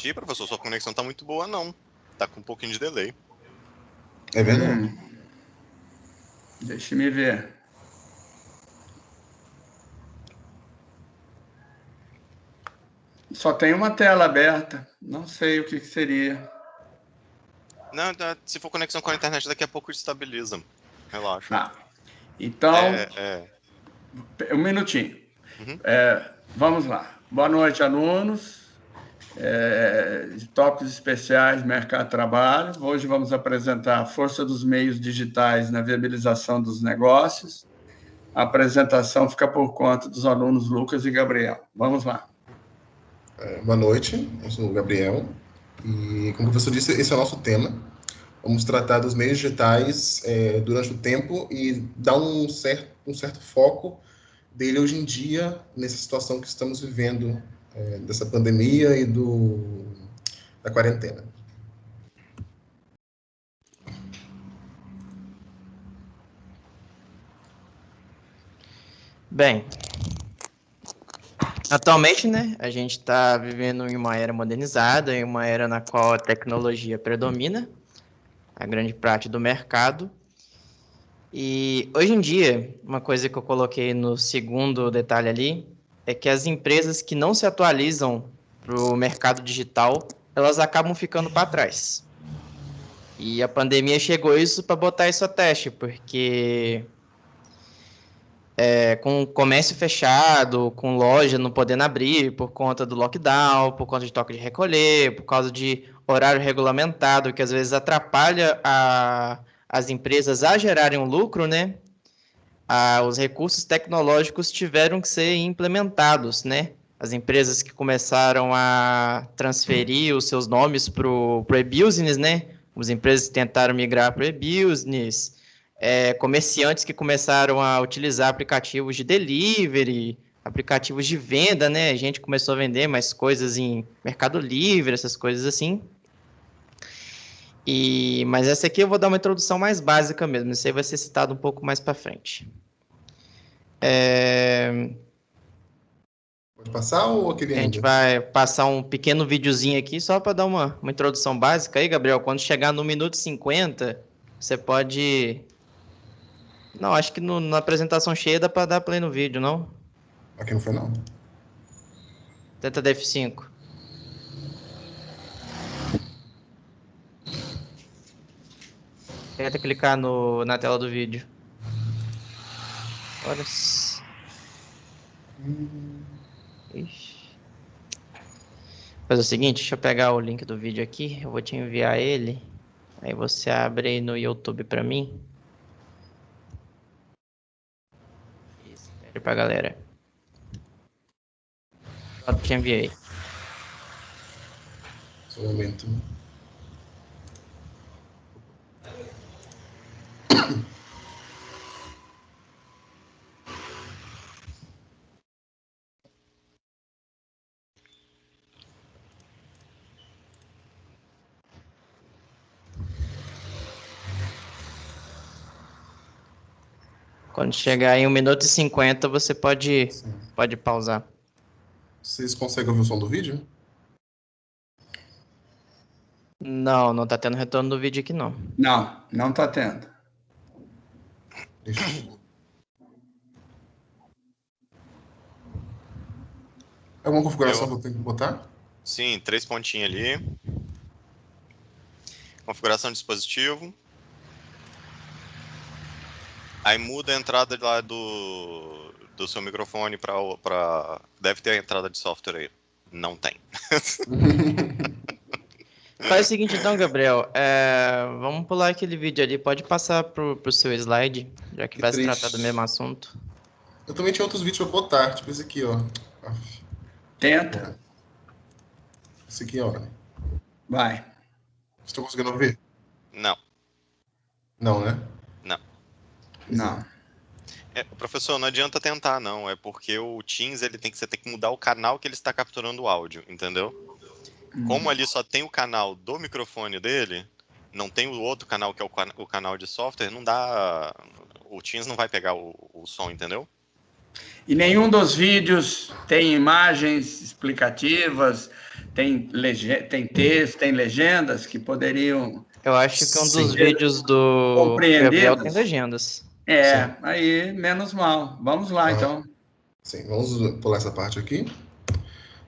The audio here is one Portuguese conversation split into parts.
Ih, professor, sua conexão tá muito boa, não. Tá com um pouquinho de delay. É verdade. Deixa me ver. Só tem uma tela aberta. Não sei o que seria. Não, se for conexão com a internet, daqui a pouco estabiliza. Relaxa. Tá. Então, um minutinho. Uhum. Vamos lá. Boa noite, alunos. De tópicos especiais, mercado de trabalho. Hoje vamos apresentar a força dos meios digitais na viabilização dos negócios. A apresentação fica por conta dos alunos Lucas e Gabriel. Vamos lá. Boa noite, eu sou o Gabriel e, como o professor disse, esse é o nosso tema. Vamos tratar dos meios digitais durante o tempo e dar um certo foco dele hoje em dia, nessa situação que estamos vivendo, dessa pandemia e da quarentena. Bem, atualmente, né, a gente está vivendo em uma era modernizada, em uma era na qual a tecnologia predomina, a grande parte do mercado. E hoje em dia, uma coisa que eu coloquei no segundo detalhe ali, é que as empresas que não se atualizam para o mercado digital, elas acabam ficando para trás. E a pandemia chegou isso para botar isso a teste, porque com o comércio fechado, com loja não podendo abrir por conta do lockdown, por conta de toque de recolher, por causa de horário regulamentado, que às vezes atrapalha as empresas a gerarem um lucro, né? Os recursos tecnológicos tiveram que ser implementados, né? As empresas que começaram a transferir os seus nomes para o e-business, né? As empresas que tentaram migrar para o e-business, comerciantes que começaram a utilizar aplicativos de delivery, aplicativos de venda, né? A gente começou a vender mais coisas em Mercado Livre, essas coisas assim. Mas essa aqui eu vou dar uma introdução mais básica mesmo, isso aí vai ser citado um pouco mais para frente. Pode passar ou aquele A gente ainda? vai passar um pequeno videozinho aqui só para dar uma introdução básica aí, Gabriel. Quando chegar no minuto 50, você pode... Não, acho que na apresentação cheia dá para dar play no vídeo, não? Aqui não foi, não. Tenta F5. Tenta clicar na tela do vídeo. Olha. Ixi. Faz o seguinte, deixa eu pegar o link do vídeo aqui, eu vou te enviar ele. Aí você abre aí no YouTube para mim. Espere pra galera. Eu te enviei. Só um momento. Quando chegar em 1 minuto e 50, você pode pausar. Vocês conseguem ouvir o som do vídeo? Não tá tendo retorno do vídeo aqui, não. Não tá tendo. Deixa eu... É uma configuração que eu tenho que botar? Sim, 3 pontinhos ali. Configuração de dispositivo. Aí muda a entrada lá do seu microfone para... Deve ter a entrada de software aí. Não tem. Faz o seguinte então, Gabriel. Vamos pular aquele vídeo ali. Pode passar pro seu slide, já que vai se tratar do mesmo assunto. Eu também tinha outros vídeos pra botar, tipo esse aqui, ó. Tenta. Esse aqui, ó. Vai. Vocês estão conseguindo ouvir? Não. Não, né? Não. Professor, não adianta tentar, não. É porque o Teams você tem que mudar o canal que ele está capturando o áudio, entendeu? Como ali só tem o canal do microfone dele, não tem o outro canal que é o canal de software, não dá... O Teams não vai pegar o som, entendeu? E nenhum dos vídeos tem imagens explicativas, tem texto, tem legendas que poderiam... Eu acho que um dos vídeos do Gabriel tem legendas. Sim. Aí, menos mal. Vamos lá, então. Sim, vamos pular essa parte aqui.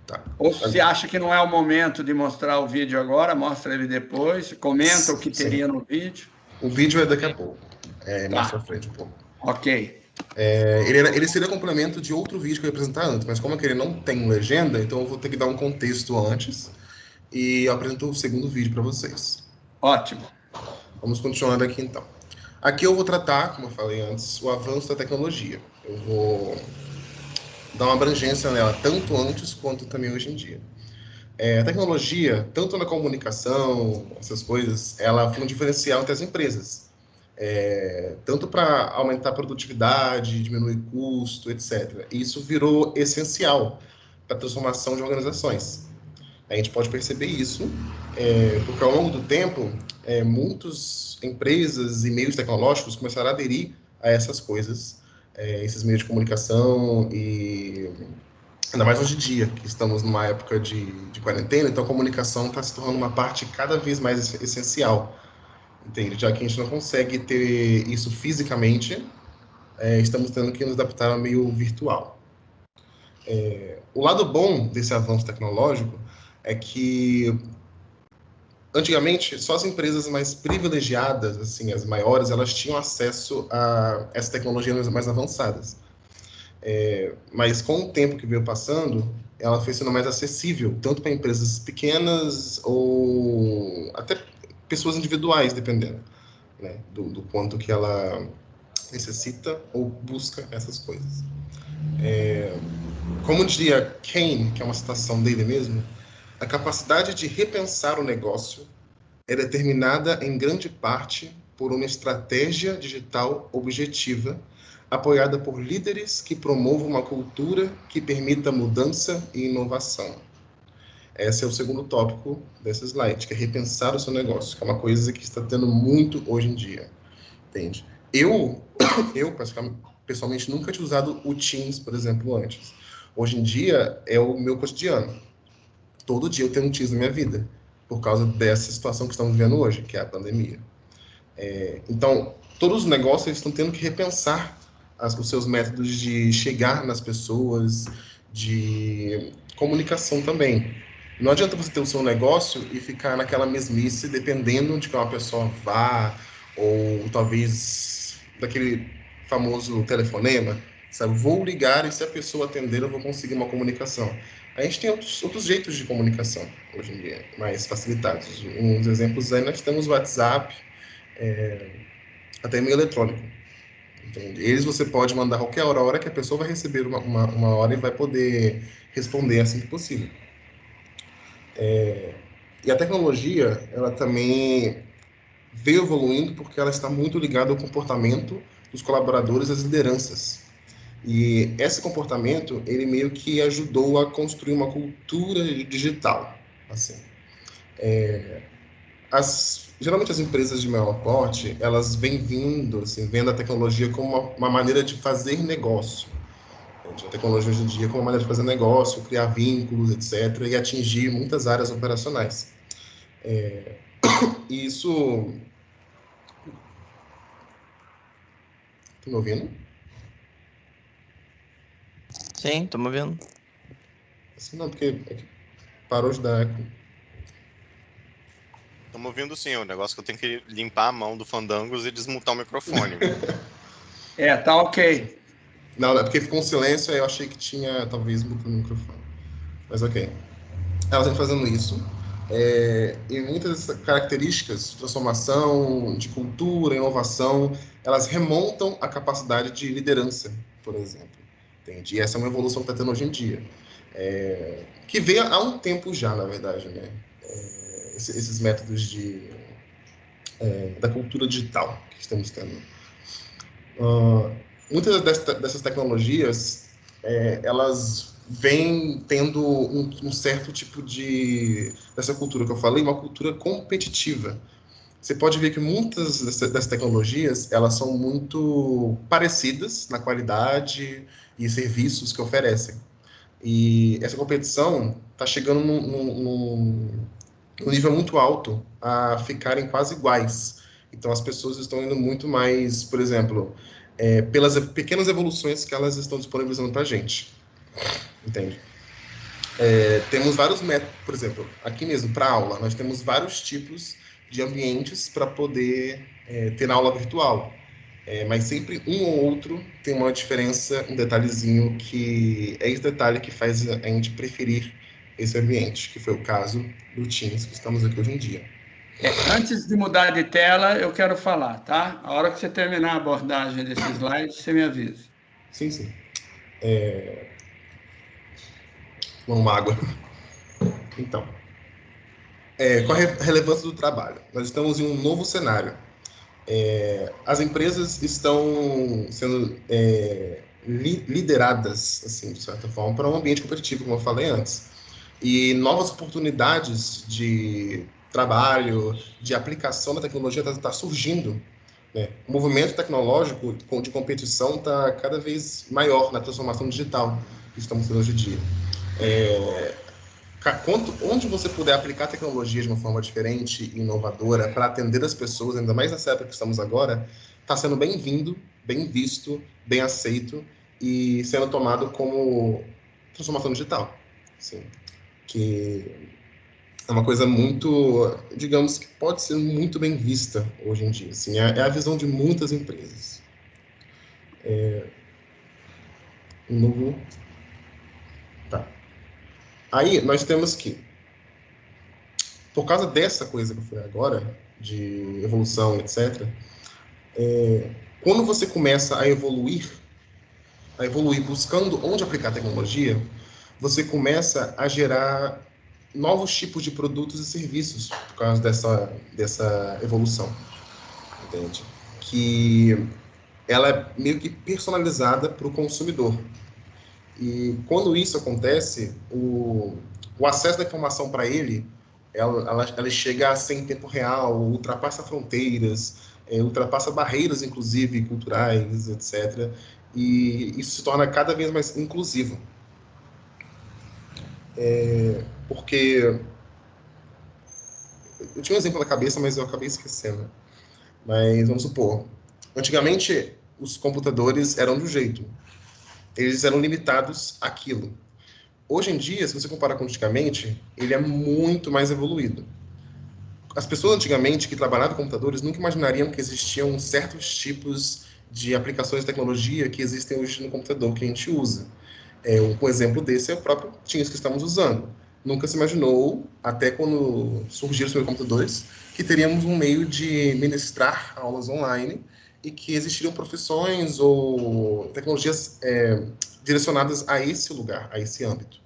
Tá. Ou se acha que não é o momento de mostrar o vídeo agora, mostra ele depois, comenta o que teria no vídeo. O vídeo é daqui a pouco, mais pra frente um pouco. Ok. Ele seria complemento de outro vídeo que eu ia apresentar antes, mas como é que ele não tem legenda, então eu vou ter que dar um contexto antes e eu apresento o segundo vídeo para vocês. Ótimo. Vamos continuar daqui então. Aqui eu vou tratar, como eu falei antes, o avanço da tecnologia. Eu vou dar uma abrangência nela, tanto antes quanto também hoje em dia. A tecnologia, tanto na comunicação, essas coisas, ela foi um diferencial entre as empresas. Tanto para aumentar a produtividade, diminuir custo, etc. E isso virou essencial para a transformação de organizações. A gente pode perceber isso, porque ao longo do tempo, muitas empresas e meios tecnológicos começaram a aderir a essas coisas, esses meios de comunicação, e ainda mais hoje em dia, que estamos numa época de quarentena, então a comunicação está se tornando uma parte cada vez mais essencial. Entende? Já que a gente não consegue ter isso fisicamente, estamos tendo que nos adaptar ao meio virtual. O lado bom desse avanço tecnológico é que, antigamente, só as empresas mais privilegiadas, assim, as maiores, elas tinham acesso a essas tecnologias mais avançadas. Mas com o tempo que veio passando, ela foi sendo mais acessível, tanto para empresas pequenas ou até pessoas individuais, dependendo, né, do quanto que ela necessita ou busca essas coisas. Como diria Kane, que é uma citação dele mesmo, a capacidade de repensar o negócio é determinada em grande parte por uma estratégia digital objetiva, apoiada por líderes que promovam uma cultura que permita mudança e inovação. Esse é o segundo tópico desse slide, que é repensar o seu negócio, que é uma coisa que está tendo muito hoje em dia, entende? Eu pessoalmente, nunca tinha usado o Teams, por exemplo, antes. Hoje em dia, é o meu cotidiano. Todo dia eu tenho um Teams na minha vida, por causa dessa situação que estamos vivendo hoje, que é a pandemia. Então, todos os negócios estão tendo que repensar os seus métodos de chegar nas pessoas, de comunicação também. Não adianta você ter o seu negócio e ficar naquela mesmice, dependendo de que uma pessoa vá, ou talvez daquele famoso telefonema, sabe? Vou ligar e se a pessoa atender, eu vou conseguir uma comunicação. A gente tem outros jeitos de comunicação, hoje em dia, mais facilitados. Um dos exemplos aí, nós temos o WhatsApp, até e-mail eletrônico. Entende? Eles você pode mandar qualquer hora que a pessoa vai receber uma hora e vai poder responder assim que possível. E a tecnologia, ela também veio evoluindo porque ela está muito ligada ao comportamento dos colaboradores e das lideranças. E esse comportamento, ele meio que ajudou a construir uma cultura digital. Assim. Geralmente as empresas de maior porte, elas vêm vendo a tecnologia como uma maneira de fazer negócio. A tecnologia hoje em dia como uma maneira de fazer negócio, criar vínculos, etc., e atingir muitas áreas operacionais. E isso... Estão me ouvindo? Sim, estou me ouvindo. Assim, não, porque parou de dar eco. Estamos ouvindo sim, o negócio que eu tenho que limpar a mão do Fandangos e desmutar o microfone. Tá ok. Não, é porque ficou um silêncio, aí eu achei que tinha, talvez, mutado o microfone. Mas ok. Elas vêm fazendo isso. E muitas dessas características de transformação, de cultura, inovação, elas remontam à capacidade de liderança, por exemplo. Entende? E essa é uma evolução que está tendo hoje em dia. Que veio há um tempo já, na verdade, né? Esses métodos da cultura digital que estamos tendo. Muitas dessas tecnologias, elas vêm tendo um certo tipo dessa cultura que eu falei, uma cultura competitiva. Você pode ver que muitas dessas tecnologias, elas são muito parecidas na qualidade e serviços que oferecem. E essa competição está chegando num nível muito alto a ficarem quase iguais. Então, as pessoas estão indo muito mais, por exemplo, pelas pequenas evoluções que elas estão disponibilizando para a gente. Entende? Temos vários métodos, por exemplo, aqui mesmo, para aula, nós temos vários tipos de ambientes para poder ter aula virtual. Mas sempre um ou outro tem uma diferença, um detalhezinho, que é esse detalhe que faz a gente preferir esse ambiente, que foi o caso do Teams que estamos aqui hoje em dia. Antes de mudar de tela, eu quero falar, tá? A hora que você terminar a abordagem desse slide, você me avisa. Sim, sim. Uma água. Então, qual a relevância do trabalho? Nós estamos em um novo cenário. As empresas estão sendo lideradas, assim, de certa forma, para um ambiente competitivo, como eu falei antes. E novas oportunidades de trabalho, de aplicação da tecnologia está surgindo. Né? O movimento tecnológico de competição está cada vez maior na transformação digital que estamos tendo hoje em dia. Onde você puder aplicar a tecnologia de uma forma diferente e inovadora para atender as pessoas, ainda mais nessa época que estamos agora, está sendo bem-vindo, bem visto, bem aceito e sendo tomado como transformação digital. Assim, que é uma coisa muito, digamos, que pode ser muito bem vista hoje em dia. Assim, é a visão de muitas empresas. Tá. Aí, nós temos que, por causa dessa coisa que foi agora, de evolução, etc., quando você começa a evoluir buscando onde aplicar a tecnologia, você começa a gerar novos tipos de produtos e serviços por causa dessa evolução, entende? Que ela é meio que personalizada para o consumidor. E quando isso acontece, o acesso da informação para ele, ela chega a ser em tempo real, ultrapassa fronteiras, ultrapassa barreiras, inclusive, culturais, etc. E isso se torna cada vez mais inclusivo. Porque eu tinha um exemplo na cabeça, mas eu acabei esquecendo. Mas vamos supor, antigamente os computadores eram de um jeito. Eles eram limitados àquilo. Hoje em dia, se você comparar com antigamente, ele é muito mais evoluído. As pessoas antigamente que trabalhavam com computadores nunca imaginariam que existiam certos tipos de aplicações de tecnologia que existem hoje no computador que a gente usa. Um exemplo desse é o próprio Teams que estamos usando. Nunca se imaginou, até quando surgiram os computadores, que teríamos um meio de ministrar aulas online e que existiriam profissões ou tecnologias direcionadas a esse lugar, a esse âmbito,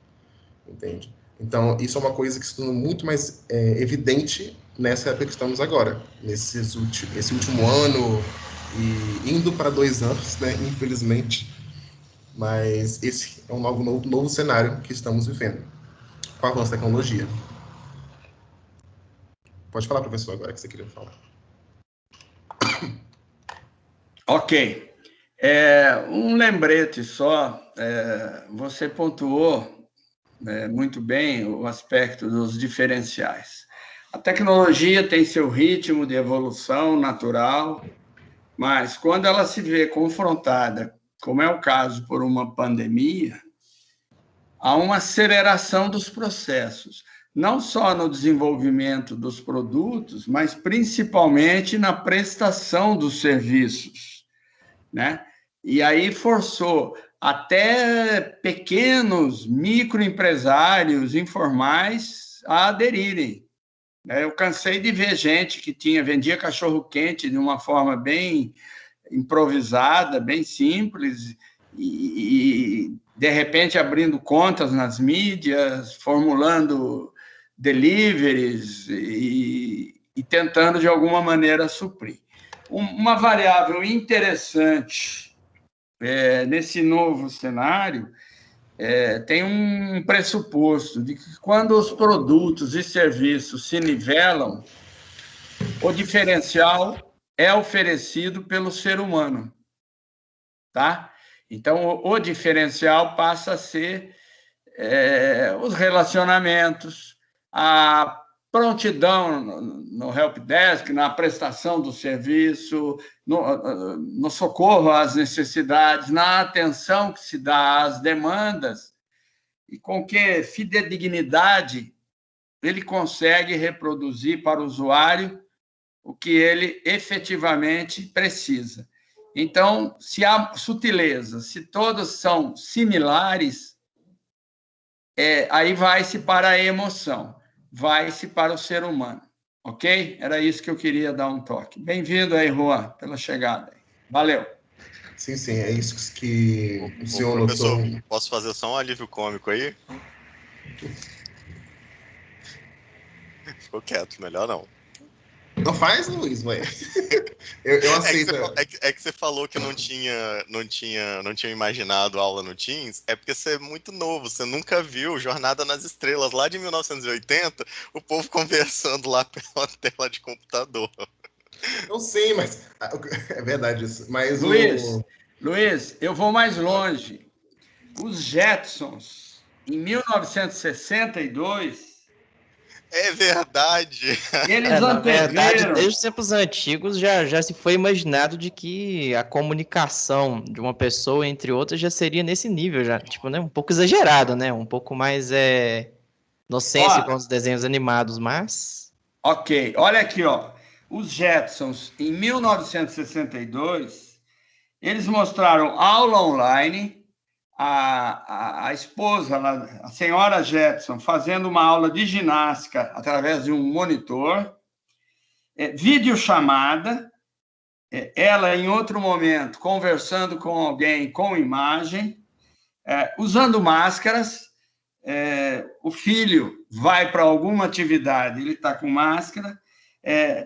entende? Então, isso é uma coisa que se tornou muito mais evidente nessa época que estamos agora, esse último ano e indo para 2 anos, né, infelizmente. Mas esse é um novo cenário que estamos vivendo com a avanço da tecnologia. Pode falar, professor, agora que você queria falar. Ok. Um lembrete só. Você pontuou muito bem o aspecto dos diferenciais. A tecnologia tem seu ritmo de evolução natural, mas quando ela se vê confrontada, como é o caso por uma pandemia, há uma aceleração dos processos, não só no desenvolvimento dos produtos, mas principalmente na prestação dos serviços, né? E aí forçou até pequenos microempresários informais a aderirem. Eu cansei de ver gente que vendia cachorro-quente de uma forma bem improvisada, bem simples, e de repente abrindo contas nas mídias, formulando deliveries e tentando de alguma maneira suprir. Uma variável interessante nesse novo cenário tem um pressuposto de que quando os produtos e serviços se nivelam, o diferencial é oferecido pelo ser humano, tá? Então, o diferencial passa a ser os relacionamentos, a prontidão no helpdesk, na prestação do serviço, no socorro às necessidades, na atenção que se dá às demandas, e com que fidedignidade ele consegue reproduzir para o usuário o que ele efetivamente precisa. Então, se há sutileza, se todas são similares, aí vai-se para a emoção, vai-se para o ser humano, ok? Era isso que eu queria dar um toque. Bem-vindo aí, Juan, pela chegada. Valeu. Sim, é isso que o senhor professor, notou. Posso fazer só um alívio cômico aí? Ficou quieto, melhor não. Não faz, Luiz, ué. Eu aceito. É que você falou que não tinha imaginado aula no Teams, é porque você é muito novo, você nunca viu Jornada nas Estrelas, lá de 1980, o povo conversando lá pela tela de computador. Não sei, mas... É verdade isso. Mas Luiz, eu vou mais longe. Os Jetsons, em 1962... É verdade. Eles anteveram... Na verdade, desde os tempos antigos já se foi imaginado de que a comunicação de uma pessoa entre outras já seria nesse nível, já, tipo, né, um pouco exagerado, né? Um pouco mais inocência com os desenhos animados, mas... Ok, olha aqui, ó. Os Jetsons, em 1962, eles mostraram aula online, a esposa, a senhora Jetson, fazendo uma aula de ginástica através de um monitor, videochamada, ela, em outro momento, conversando com alguém com imagem, usando máscaras, o filho vai para alguma atividade, ele está com máscara,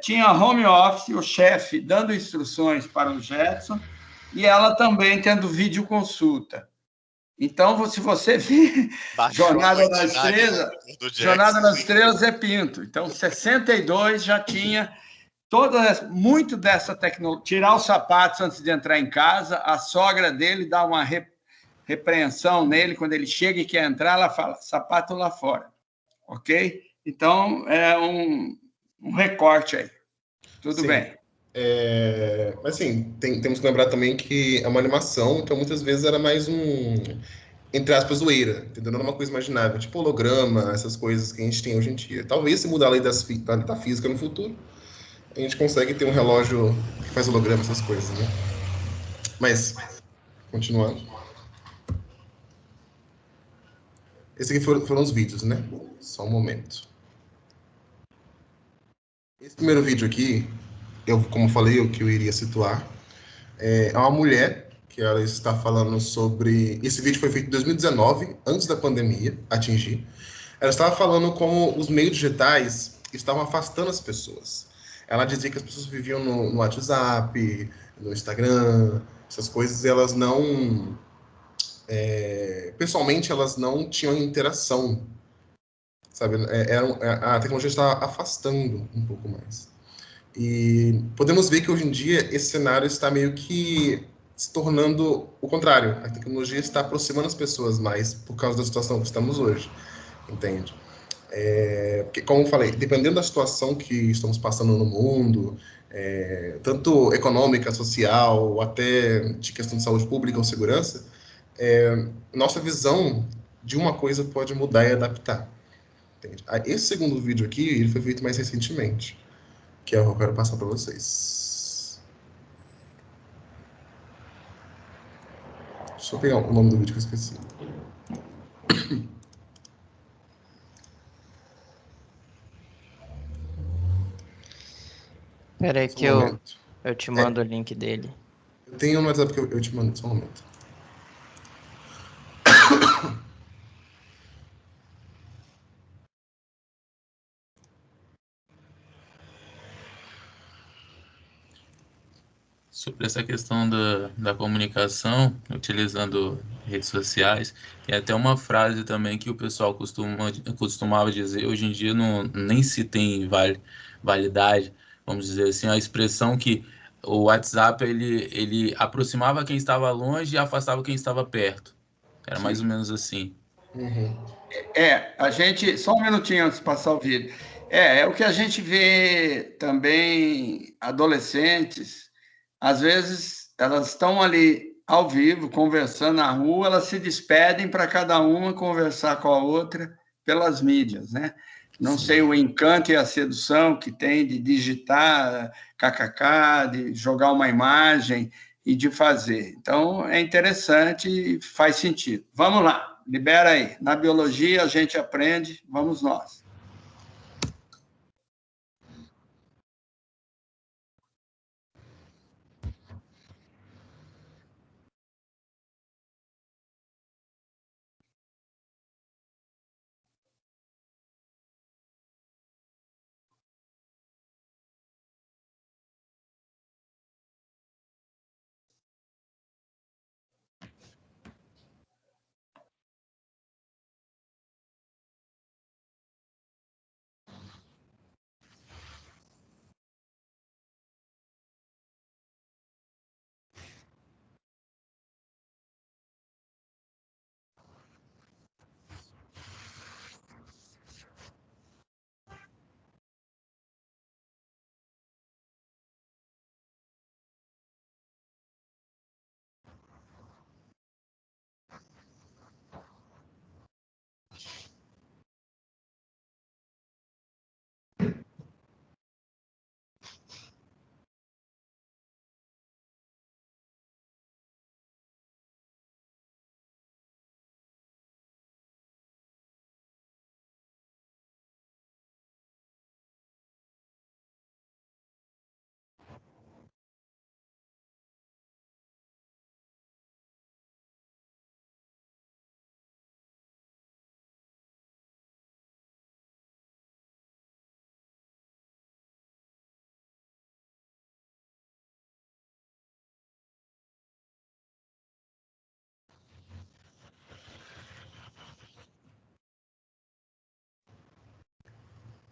tinha home office, o chefe dando instruções para o Jetson, e ela também tendo videoconsulta. Então, se você vir Jornada nas Estrelas é Pinto. Então, 62 já tinha muito dessa tecnologia. Tirar os sapatos antes de entrar em casa, a sogra dele dá uma repreensão nele, quando ele chega e quer entrar, ela fala, sapato lá fora. Ok? Então, é um recorte aí. Tudo bem. Mas, assim, temos que lembrar também que é uma animação, então muitas vezes era mais entre aspas, zoeira, entendeu? Não é uma coisa imaginável, tipo holograma, essas coisas que a gente tem hoje em dia. Talvez, se mudar a lei da física no futuro, a gente consegue ter um relógio que faz holograma, essas coisas, né? Mas, continuando. Esses aqui foram os vídeos, né? Só um momento. Esse primeiro vídeo aqui, como falei, o que eu iria situar, é uma mulher que ela está falando sobre... Esse vídeo foi feito em 2019, antes da pandemia atingir. Ela estava falando como os meios digitais estavam afastando as pessoas. Ela dizia que as pessoas viviam no WhatsApp, no Instagram, essas coisas, e elas não... pessoalmente, elas não tinham interação, sabe? A tecnologia está afastando um pouco mais. E podemos ver que hoje em dia esse cenário está meio que se tornando o contrário. A tecnologia está aproximando as pessoas mais por causa da situação que estamos hoje, entende? Porque, como eu falei, dependendo da situação que estamos passando no mundo, tanto econômica, social, até de questão de saúde pública ou segurança, nossa visão de uma coisa pode mudar e adaptar. Entende? Esse segundo vídeo aqui, ele foi feito mais recentemente, que é o que eu quero passar para vocês. Deixa eu pegar o nome do vídeo que eu esqueci. Espera aí que eu te mando o link dele. Eu tenho no WhatsApp que eu te mando, só um momento. Sobre essa questão da comunicação, utilizando redes sociais, e até uma frase também que o pessoal costumava dizer, hoje em dia nem se tem validade, vamos dizer assim, a expressão que o WhatsApp ele aproximava quem estava longe e afastava quem estava perto. Era mais ou menos assim. A gente... Só um minutinho antes de passar o vídeo. É o que a gente vê também, adolescentes, às vezes elas estão ali ao vivo, conversando na rua, elas se despedem para cada uma conversar com a outra pelas mídias, né? Não sei o encanto e a sedução que tem de digitar kkk, de jogar uma imagem e de fazer. Então, é interessante e faz sentido. Vamos lá, libera aí. Na biologia, a gente aprende, vamos nós.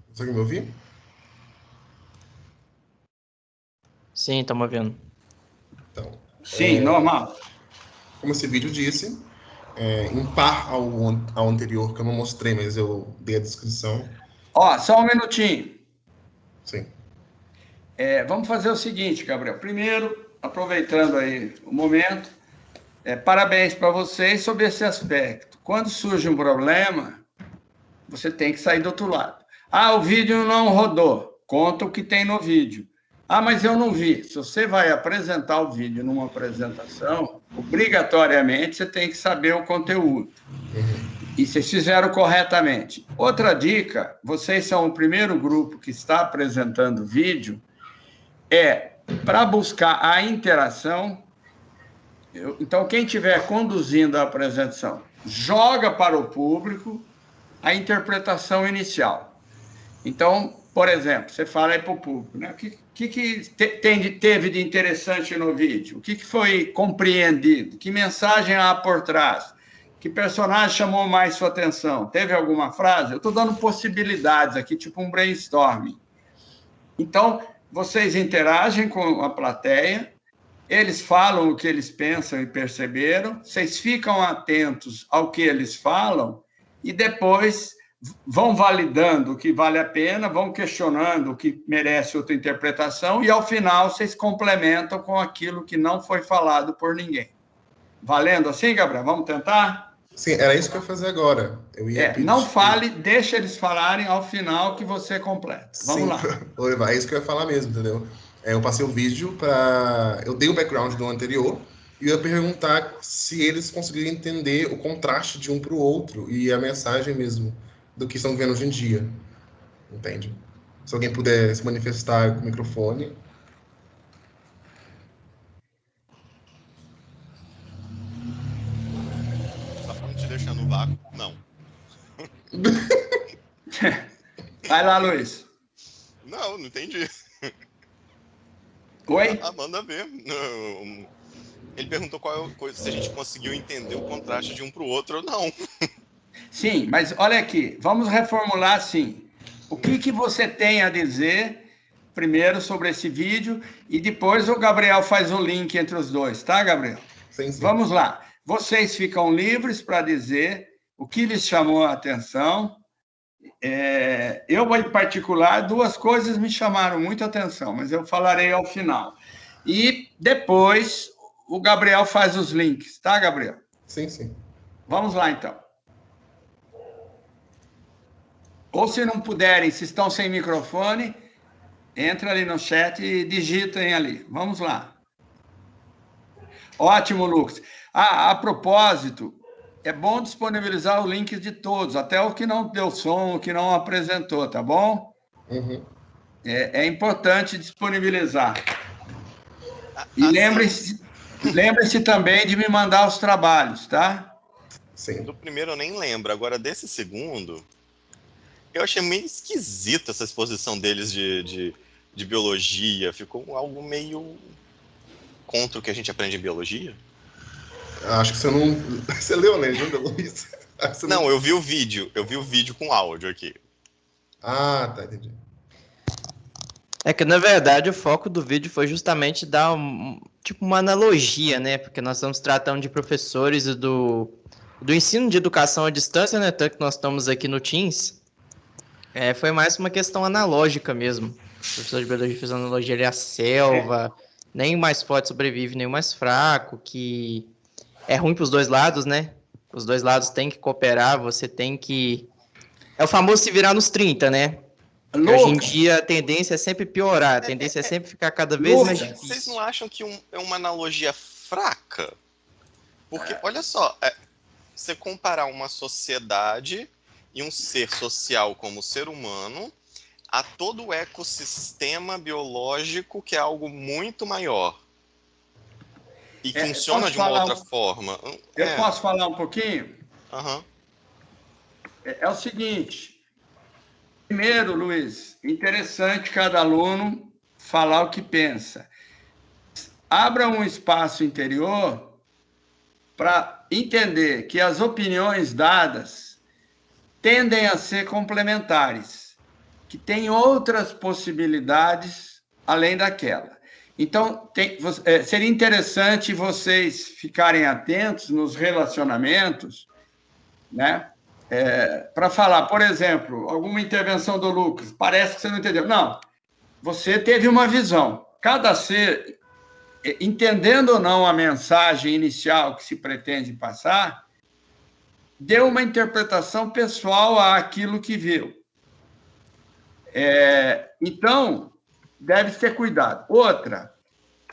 Consegue me ouvir? Sim, estamos ouvindo. Então, Sim, normal. como esse vídeo disse, em par ao anterior, que eu não mostrei, mas eu dei a descrição. Ó, só um minutinho. Sim. Vamos fazer o seguinte, Gabriel. Primeiro, aproveitando aí o momento, parabéns para vocês sobre esse aspecto. Quando surge um problema, você tem que sair do outro lado. Ah, o vídeo não rodou. Conta o que tem no vídeo. Ah, mas eu não vi. Se você vai apresentar o vídeo numa apresentação, obrigatoriamente você tem que saber o conteúdo. E vocês fizeram corretamente. Outra dica, vocês são o primeiro grupo que está apresentando vídeo, para buscar a interação. Então, quem estiver conduzindo a apresentação, joga para o público a interpretação inicial. Então, por exemplo, você fala aí para o público, né? O que teve de interessante no vídeo? O que foi compreendido? Que mensagem há por trás? Que personagem chamou mais sua atenção? Teve alguma frase? Eu estou dando possibilidades aqui, tipo um brainstorming. Então, vocês interagem com a plateia, eles falam o que eles pensam e perceberam, vocês ficam atentos ao que eles falam e depois vão validando o que vale a pena, vão questionando o que merece outra interpretação e, ao final, vocês complementam com aquilo que não foi falado por ninguém. Valendo assim, Gabriel? Vamos tentar? Sim, era isso que eu ia fazer agora. Eu ia pedir... Não fale, deixa eles falarem ao final que você completa. Vamos lá. É isso que eu ia falar mesmo, entendeu? Eu passei o vídeo para... Eu dei o background do anterior e eu ia perguntar se eles conseguiram entender o contraste de um para o outro e a mensagem mesmo do que estão vendo hoje em dia. Entende? Se alguém puder se manifestar com o microfone... Deixar no vácuo, não. Vai lá, Luiz. Não entendi. Oi? Manda ver. Ele perguntou se a gente conseguiu entender o contraste de um para o outro ou não. Sim, mas olha aqui, vamos reformular assim. O que você tem a dizer primeiro sobre esse vídeo e depois o Gabriel faz o link entre os dois, tá, Gabriel? Sim. Vamos lá. Vocês ficam livres para dizer o que lhes chamou a atenção. Eu, em particular, 2 coisas me chamaram muito a atenção, mas eu falarei ao final. E depois o Gabriel faz os links, tá, Gabriel? Sim, sim. Vamos lá, então. Ou, se não puderem, se estão sem microfone, entra ali no chat e digitem ali. Vamos lá. Ótimo, Lucas. A propósito, é bom disponibilizar o link de todos, até o que não deu som, o que não apresentou, tá bom? Uhum. É importante disponibilizar. E lembre-se também de me mandar os trabalhos, tá? Sim. Do primeiro eu nem lembro, agora desse segundo, eu achei meio esquisito essa exposição deles de biologia, ficou algo meio contra o que a gente aprende em biologia. Acho que você não... Você leu a legenda, Luiz? Não, eu vi o vídeo com áudio aqui. Ah, tá, entendi. É que, na verdade, o foco do vídeo foi justamente dar uma analogia, né? Porque nós estamos tratando de professores e do ensino de educação à distância, né? Tanto que nós estamos aqui no Teams. Foi mais uma questão analógica mesmo. O professor de biologia fez uma analogia ali à selva, nem o mais forte sobrevive, nem o mais fraco, que é ruim para os dois lados, né? Os dois lados têm que cooperar, você tem que... É o famoso se virar nos 30, né? Hoje em dia a tendência é sempre piorar, a tendência é sempre ficar cada vez mais difícil. Vocês não acham que é uma analogia fraca? Porque, olha só, você comparar uma sociedade e um ser social como o ser humano a todo o ecossistema biológico, que é algo muito maior. E funciona de uma outra forma. Eu posso falar um pouquinho? Uhum. É o seguinte... Primeiro, Luiz, interessante cada aluno falar o que pensa. Abra um espaço interior para entender que as opiniões dadas tendem a ser complementares, que tem outras possibilidades além daquela. Então, seria interessante vocês ficarem atentos nos relacionamentos, né? Para falar, por exemplo, alguma intervenção do Lucas, parece que você não entendeu. Não, você teve uma visão. Cada ser, entendendo ou não a mensagem inicial que se pretende passar, deu uma interpretação pessoal àquilo que viu. Então, deve ter cuidado. Outra,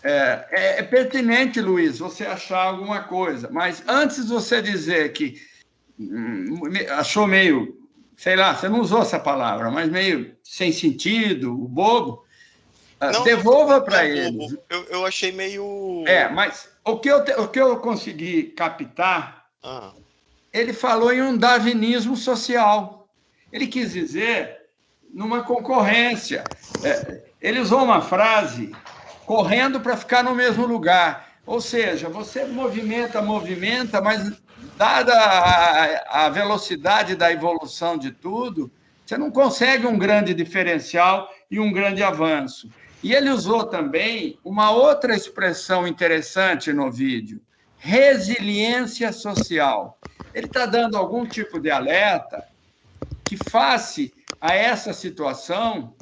é pertinente, Luiz, você achar alguma coisa, mas antes de você dizer que achou meio, sei lá, você não usou essa palavra, mas meio sem sentido, bobo, devolva para eles. Eu achei meio... Mas o que eu consegui captar, ele falou em um darwinismo social. Ele quis dizer numa concorrência. Ele usou uma frase, correndo para ficar no mesmo lugar. Ou seja, você movimenta, mas dada a velocidade da evolução de tudo, você não consegue um grande diferencial e um grande avanço. E ele usou também uma outra expressão interessante no vídeo, resiliência social. Ele está dando algum tipo de alerta que, face a essa situação,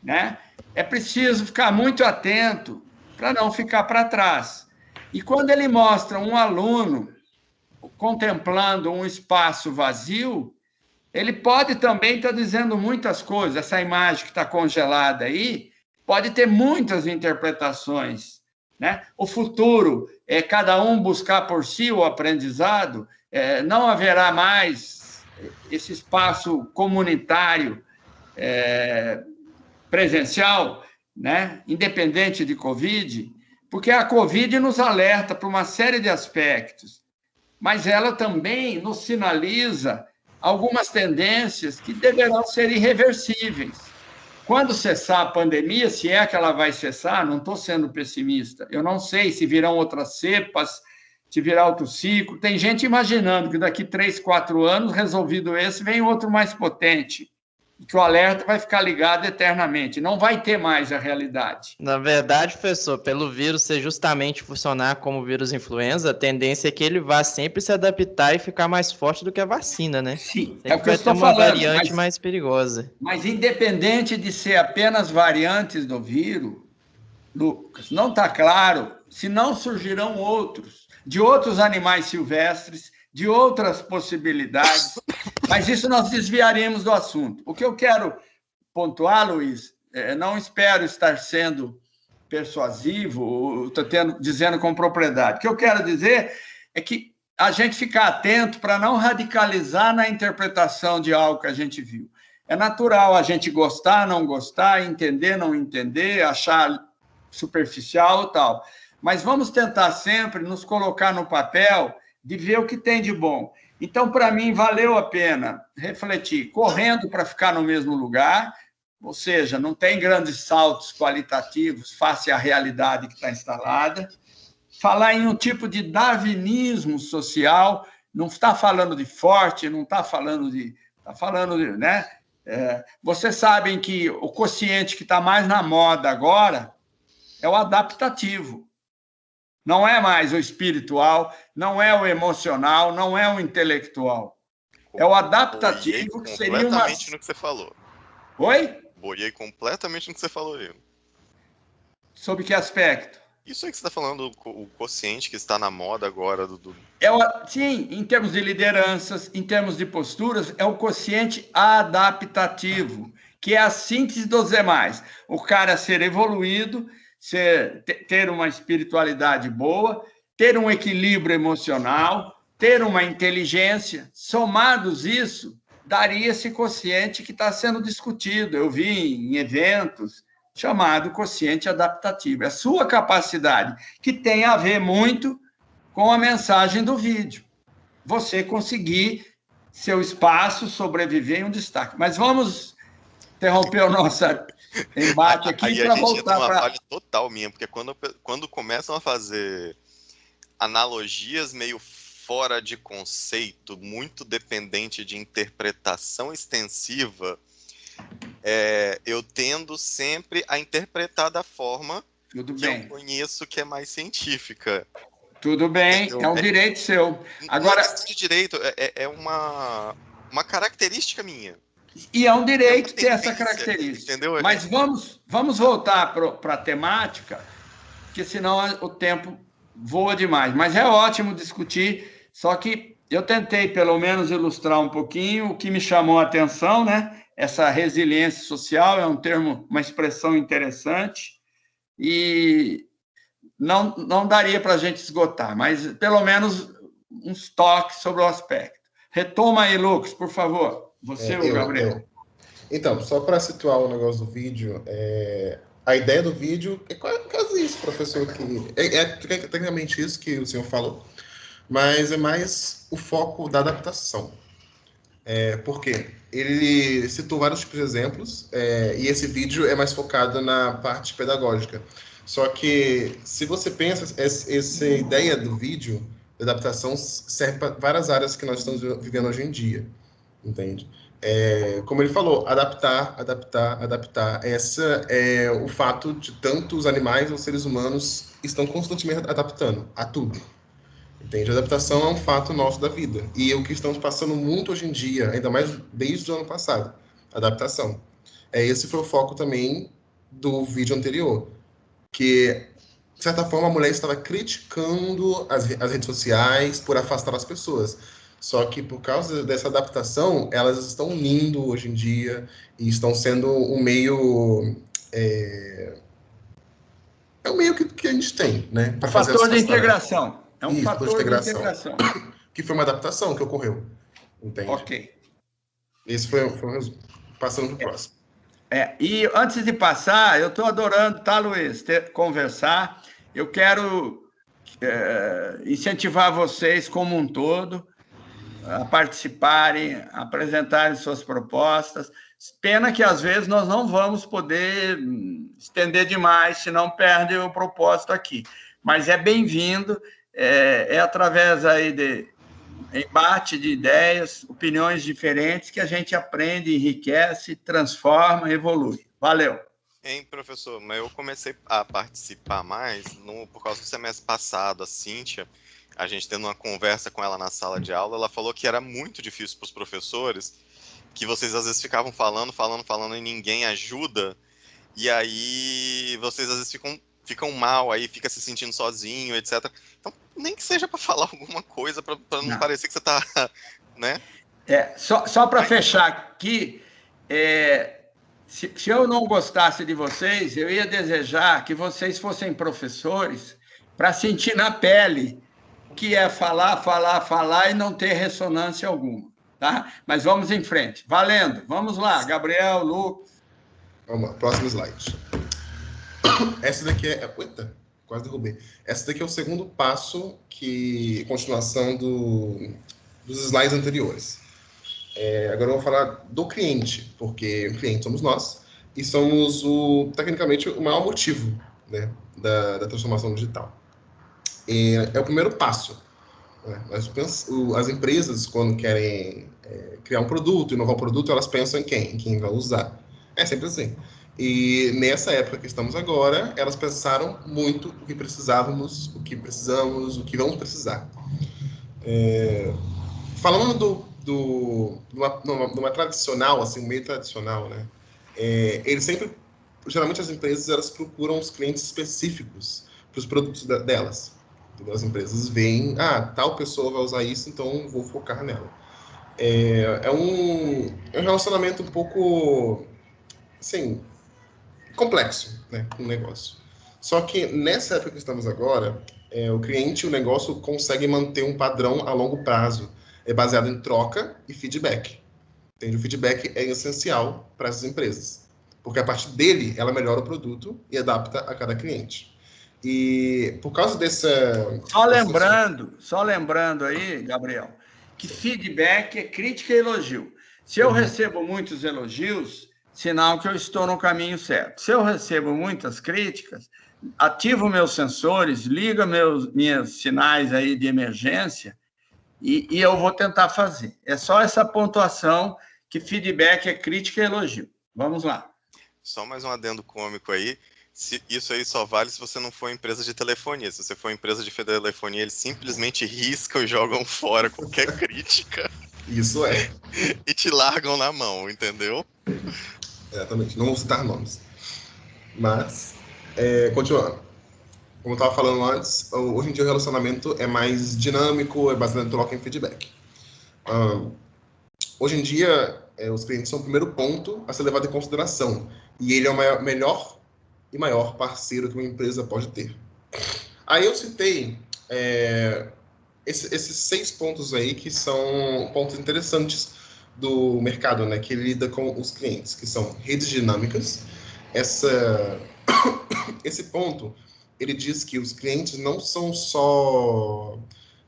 né, é preciso ficar muito atento para não ficar para trás. E quando ele mostra um aluno contemplando um espaço vazio, ele pode também estar dizendo muitas coisas. Essa imagem que está congelada aí pode ter muitas interpretações, né? O futuro é cada um buscar por si o aprendizado, não haverá mais esse espaço comunitário presencial, né? Independente de Covid, porque a Covid nos alerta para uma série de aspectos, mas ela também nos sinaliza algumas tendências que deverão ser irreversíveis. Quando cessar a pandemia, se é que ela vai cessar, não estou sendo pessimista, eu não sei se virão outras cepas, se virá outro ciclo. Tem gente imaginando que daqui 3, 4 anos, resolvido esse, vem outro mais potente. que o alerta vai ficar ligado eternamente, não vai ter mais a realidade. Na verdade, professor, pelo vírus ser justamente funcionar como vírus influenza, a tendência é que ele vá sempre se adaptar e ficar mais forte do que a vacina, né? Sim, sempre é o que eu estou uma falando. Variante mais perigosa. Mas independente de ser apenas variantes do vírus, Lucas, não está claro se não surgirão outros, de outros animais silvestres, de outras possibilidades, mas isso nós desviaremos do assunto. O que eu quero pontuar, Luiz, não espero estar sendo persuasivo, estou dizendo com propriedade. O que eu quero dizer é que a gente ficar atento para não radicalizar na interpretação de algo que a gente viu. É natural a gente gostar, não gostar, entender, não entender, achar superficial ou tal. Mas vamos tentar sempre nos colocar no papel de ver o que tem de bom. Então, para mim, valeu a pena refletir, correndo para ficar no mesmo lugar, ou seja, não tem grandes saltos qualitativos face à realidade que está instalada. Falar em um tipo de darwinismo social, não está falando de forte, não está falando de... Está falando de... né? Vocês sabem que o quociente que está mais na moda agora é o adaptativo. Não é mais o espiritual, não é o emocional, não é o intelectual. É o adaptativo, que seria uma... completamente no que você falou. Oi? Boiei completamente no que você falou aí. Sobre que aspecto? Isso aí que você está falando, o quociente que está na moda agora. Sim, em termos de lideranças, em termos de posturas, é o quociente adaptativo, que é a síntese dos demais. O cara ser evoluído, ter uma espiritualidade boa, ter um equilíbrio emocional, ter uma inteligência. Somados isso, daria esse quociente que está sendo discutido. Eu vi em eventos chamado quociente adaptativo. É a sua capacidade, que tem a ver muito com a mensagem do vídeo. Você conseguir seu espaço, sobreviver em um destaque. Mas vamos interromper o nosso embate aqui para voltar para... Uma falha total minha, porque quando começam a fazer analogias meio fora de conceito, muito dependente de interpretação extensiva, eu tendo sempre a interpretar da forma eu conheço que é mais científica. Tudo bem, é um direito seu. Agora, não é de direito, é uma característica minha. E é um direito ter essa característica. Entendeu? Mas vamos voltar para a temática, porque senão o tempo voa demais. Mas é ótimo discutir, só que eu tentei, pelo menos, ilustrar um pouquinho o que me chamou a atenção, né? Essa resiliência social é um termo, uma expressão interessante, e não daria para a gente esgotar, mas pelo menos uns toques sobre o aspecto. Retoma aí, Lucas, por favor. Você ou Gabriel? Então, só para situar o negócio do vídeo, a ideia do vídeo é quase isso, professor, que é tecnicamente isso que o senhor falou, mas é mais o foco da adaptação. Por quê? Ele citou vários tipos de exemplos, e esse vídeo é mais focado na parte pedagógica. Só que, se você pensa, essa ideia do vídeo, da adaptação, serve para várias áreas que nós estamos vivendo hoje em dia, entende? Como ele falou, adaptar. Essa é o fato de tanto os animais ou os seres humanos estão constantemente adaptando a tudo. Entende? A adaptação é um fato nosso da vida. E o que estamos passando muito hoje em dia, ainda mais desde o ano passado, adaptação. Esse foi o foco também do vídeo anterior. Que, de certa forma, a mulher estava criticando as redes sociais por afastar as pessoas. Só que, por causa dessa adaptação, elas estão unindo hoje em dia e estão sendo um meio... É o meio que a gente tem, né? Para fazer fator de integração. É um fator de integração. Que foi uma adaptação que ocorreu. Entende? Ok. Esse foi o resumo. Passando para o próximo. E antes de passar, eu estou adorando, tá, Luiz, conversar. Eu quero incentivar vocês como um todo a participarem, a apresentarem suas propostas. Pena que, às vezes, nós não vamos poder estender demais, senão perde o propósito aqui. Mas é bem-vindo, através aí embate de ideias, opiniões diferentes que a gente aprende, enriquece, transforma, evolui. Valeu! Hein, professor, mas eu comecei a participar mais por causa do semestre passado. A Cíntia, a gente tendo uma conversa com ela na sala de aula, ela falou que era muito difícil para os professores, que vocês às vezes ficavam falando e ninguém ajuda, e aí vocês às vezes ficam mal, aí fica se sentindo sozinho, etc. Então, nem que seja para falar alguma coisa, para não parecer que você está, né? Só para fechar aqui, se eu não gostasse de vocês, eu ia desejar que vocês fossem professores para sentir na pele o que é falar e não ter ressonância alguma, tá? Mas vamos em frente. Valendo. Vamos lá, Gabriel, Lucas. Vamos lá, próximo slide. Essa daqui Eita, quase derrubei. Essa daqui é o segundo passo, continuação dos slides anteriores. Agora eu vou falar do cliente, porque o cliente somos nós, e somos, tecnicamente, o maior motivo, né, da transformação digital. É o primeiro passo. Né? As empresas, quando querem criar um produto, inovar um produto, elas pensam em quem? Em quem vai usar. É sempre assim. E nessa época que estamos agora, elas pensaram muito o que precisávamos, o que precisamos, o que vamos precisar. Falando numa tradicional, assim, um meio tradicional, né? Geralmente as empresas, elas procuram os clientes específicos para os produtos delas. Então, as empresas veem, tal pessoa vai usar isso, então vou focar nela. É um relacionamento um pouco, assim, complexo, né, com o negócio. Só que nessa época que estamos agora, o cliente e o negócio conseguem manter um padrão a longo prazo, baseado em troca e feedback. Entende? O feedback é essencial para essas empresas, porque a partir dele, ela melhora o produto e adapta a cada cliente. E por causa Só lembrando aí, Gabriel, que feedback é crítica e elogio. Se eu recebo muitos elogios, sinal que eu estou no caminho certo. Se eu recebo muitas críticas, ativo meus sensores, liga minhas sinais aí de emergência e eu vou tentar fazer. É só essa pontuação que feedback é crítica e elogio. Vamos lá. Só mais um adendo cômico aí. Isso aí só vale se você não for empresa de telefonia. Se você for empresa de telefonia, eles simplesmente riscam e jogam fora qualquer crítica. Isso é. E te largam na mão, entendeu? Exatamente. Não vou citar nomes. Mas, continuando. Como eu estava falando antes, hoje em dia o relacionamento é mais dinâmico, é baseado em troca em feedback. Hoje em dia, os clientes são o primeiro ponto a ser levado em consideração. E ele é o melhor e maior parceiro que uma empresa pode ter. Aí eu citei esses 6 pontos aí que são pontos interessantes do mercado, né, que lida com os clientes, que são redes dinâmicas. Esse ponto, ele diz que os clientes não são só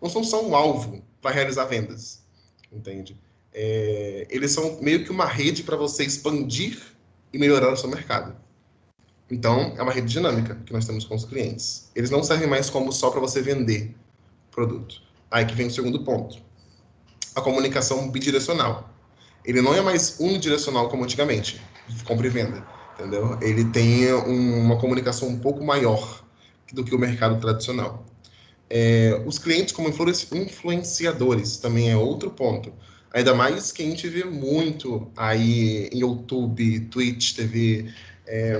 um alvo para realizar vendas, entende? Eles são meio que uma rede para você expandir e melhorar o seu mercado. Então, é uma rede dinâmica que nós temos com os clientes. Eles não servem mais como só para você vender produto. Aí que vem o segundo ponto. A comunicação bidirecional. Ele não é mais unidirecional como antigamente, compra e venda, entendeu? Ele tem uma comunicação um pouco maior do que o mercado tradicional. Os clientes como influenciadores também é outro ponto. Ainda mais que a gente vê muito aí em YouTube, Twitch, TV,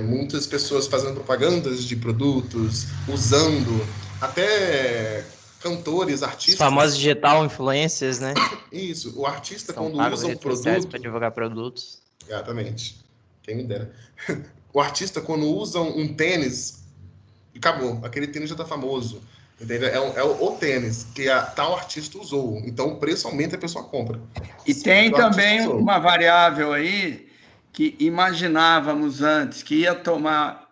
muitas pessoas fazendo propagandas de produtos, usando até cantores, artistas. Os famosos digital influencers, né? Isso, o artista São quando usa um produto para divulgar produtos. Exatamente. Quem me dera. O artista quando usa um tênis, acabou, aquele tênis já está famoso. Entendeu? É o tênis que tal artista usou. Então o preço aumenta e a pessoa compra. E tem também uma variável aí que imaginávamos antes que ia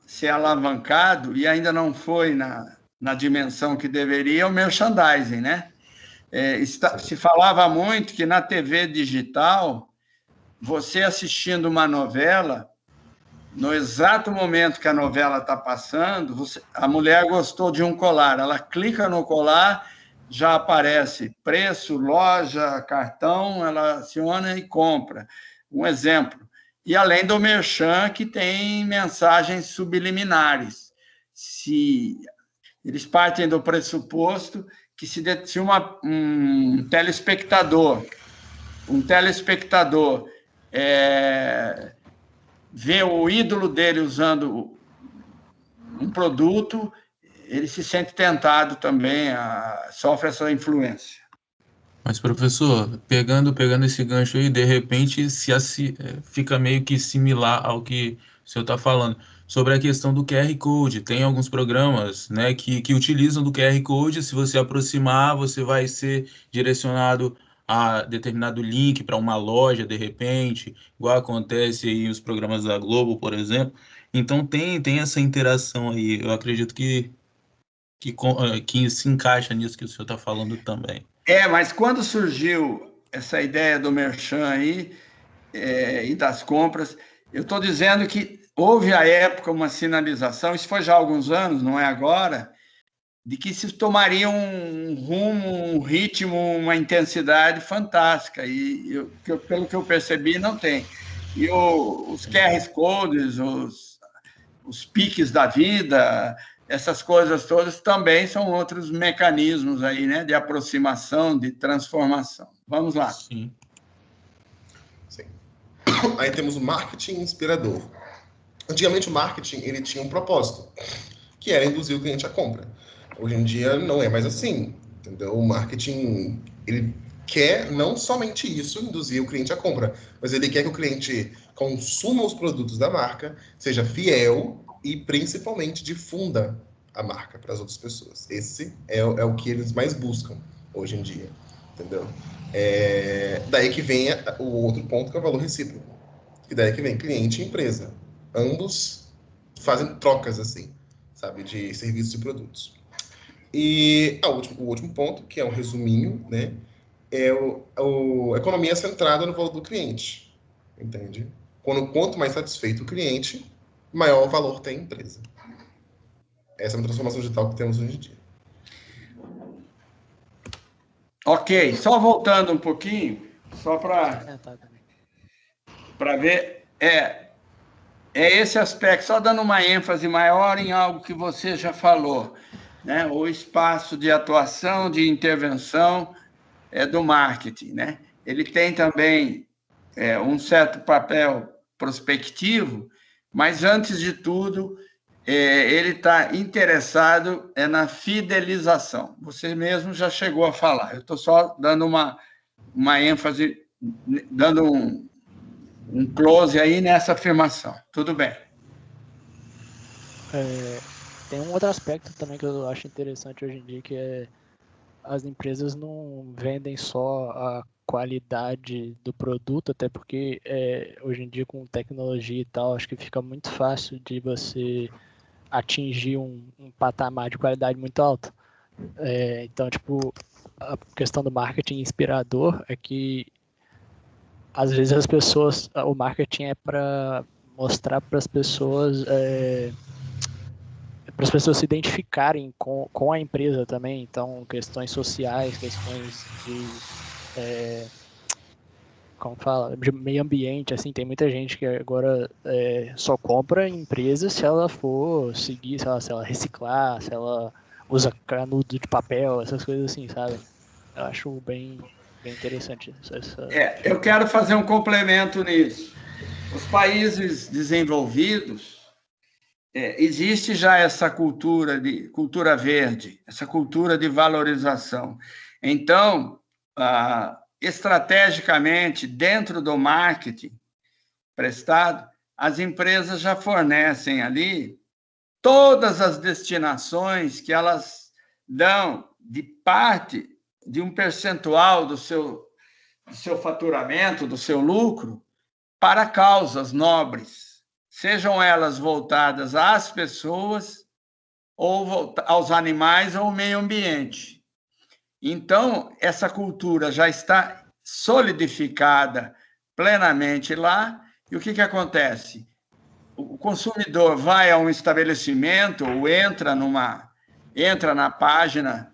ser alavancado e ainda não foi na dimensão que deveria, o merchandising, né? Se falava muito que na TV digital, você assistindo uma novela, no exato momento que a novela está passando, a mulher gostou de um colar, ela clica no colar, já aparece preço, loja, cartão, ela aciona e compra. Um exemplo. E além do merchan, que tem mensagens subliminares. Se eles partem do pressuposto que se um telespectador vê o ídolo dele usando um produto, ele se sente tentado também, sofre essa influência. Mas, professor, pegando esse gancho aí, de repente fica meio que similar ao que o senhor está falando. Sobre a questão do QR Code, tem alguns programas, né, que utilizam do QR Code, se você aproximar, você vai ser direcionado a determinado link para uma loja, de repente, igual acontece aí nos programas da Globo, por exemplo. Então, tem essa interação aí. Eu acredito que se encaixa nisso que o senhor está falando também. Mas quando surgiu essa ideia do merchan aí, e das compras, eu estou dizendo que houve à época uma sinalização, isso foi já há alguns anos, não é agora, de que se tomaria um rumo, um ritmo, uma intensidade fantástica. E pelo que eu percebi, não tem. E os QR Codes, os piques da vida, essas coisas todas também são outros mecanismos aí, né, de aproximação, de transformação. Vamos lá. Sim. Aí temos o marketing inspirador. Antigamente o marketing ele tinha um propósito, que era induzir o cliente à compra. Hoje em dia não é mais assim, entendeu? O marketing ele quer não somente isso, induzir o cliente à compra, mas ele quer que o cliente consuma os produtos da marca, seja fiel e principalmente difunda a marca para as outras pessoas. Esse é o que eles mais buscam hoje em dia, entendeu? Daí que vem o outro ponto, que é o valor recíproco. E daí que vem cliente e empresa. Ambos fazem trocas, assim, sabe, de serviços e produtos. E o último ponto, que é um resuminho, né, é a economia centrada no valor do cliente, entende? Quanto mais satisfeito o cliente, maior valor tem a empresa. Essa é uma transformação digital que temos hoje em dia. Ok, só voltando um pouquinho, só para ver, é esse aspecto, só dando uma ênfase maior em algo que você já falou, né? O espaço de atuação, de intervenção do marketing, né? Ele tem também um certo papel prospectivo, mas, antes de tudo, ele está interessado na fidelização. Você mesmo já chegou a falar. Eu estou só dando uma ênfase, dando um close aí nessa afirmação. Tudo bem. Tem um outro aspecto também que eu acho interessante hoje em dia, que é as empresas não vendem só a qualidade do produto, até porque hoje em dia com tecnologia e tal, acho que fica muito fácil de você atingir um patamar de qualidade muito alto. Então, tipo, a questão do marketing inspirador é que às vezes o marketing é para mostrar para as pessoas se identificarem com a empresa também. Então, questões sociais, questões de de meio ambiente, assim, tem muita gente que agora só compra empresas se ela for seguir, se ela reciclar, se ela usa canudo de papel, essas coisas assim, sabe? Eu acho bem interessante essa... Eu quero fazer um complemento nisso. Os países desenvolvidos, existe já essa cultura verde, essa cultura de valorização. Então, estrategicamente, dentro do marketing prestado, as empresas já fornecem ali todas as destinações que elas dão de parte de um percentual do seu faturamento, do seu lucro, para causas nobres, sejam elas voltadas às pessoas, ou aos animais, ou ao meio ambiente. Então, essa cultura já está solidificada plenamente lá, e o que acontece? O consumidor vai a um estabelecimento, ou entra na página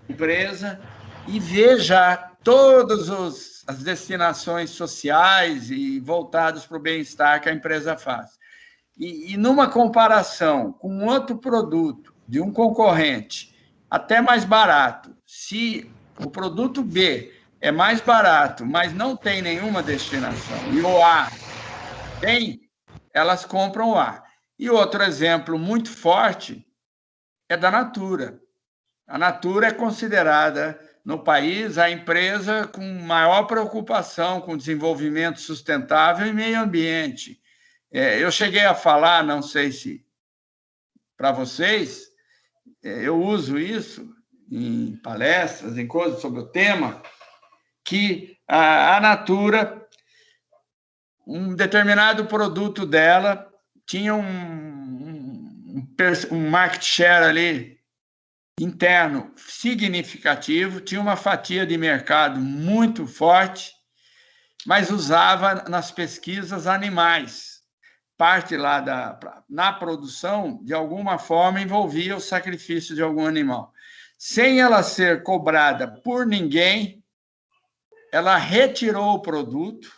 empresa e ver já todas as destinações sociais e voltadas para o bem-estar que a empresa faz. E numa comparação com outro produto de um concorrente, até mais barato, se o produto B é mais barato, mas não tem nenhuma destinação, e o A tem, elas compram o A. E outro exemplo muito forte é da Natura. A Natura é considerada, no país, a empresa com maior preocupação com desenvolvimento sustentável e meio ambiente. Eu cheguei a falar, não sei se para vocês, eu uso isso em palestras, em coisas sobre o tema, que a Natura, um determinado produto dela, tinha um market share ali interno significativo, tinha uma fatia de mercado muito forte, mas usava nas pesquisas animais. Parte lá na produção, de alguma forma, envolvia o sacrifício de algum animal. Sem ela ser cobrada por ninguém, ela retirou o produto,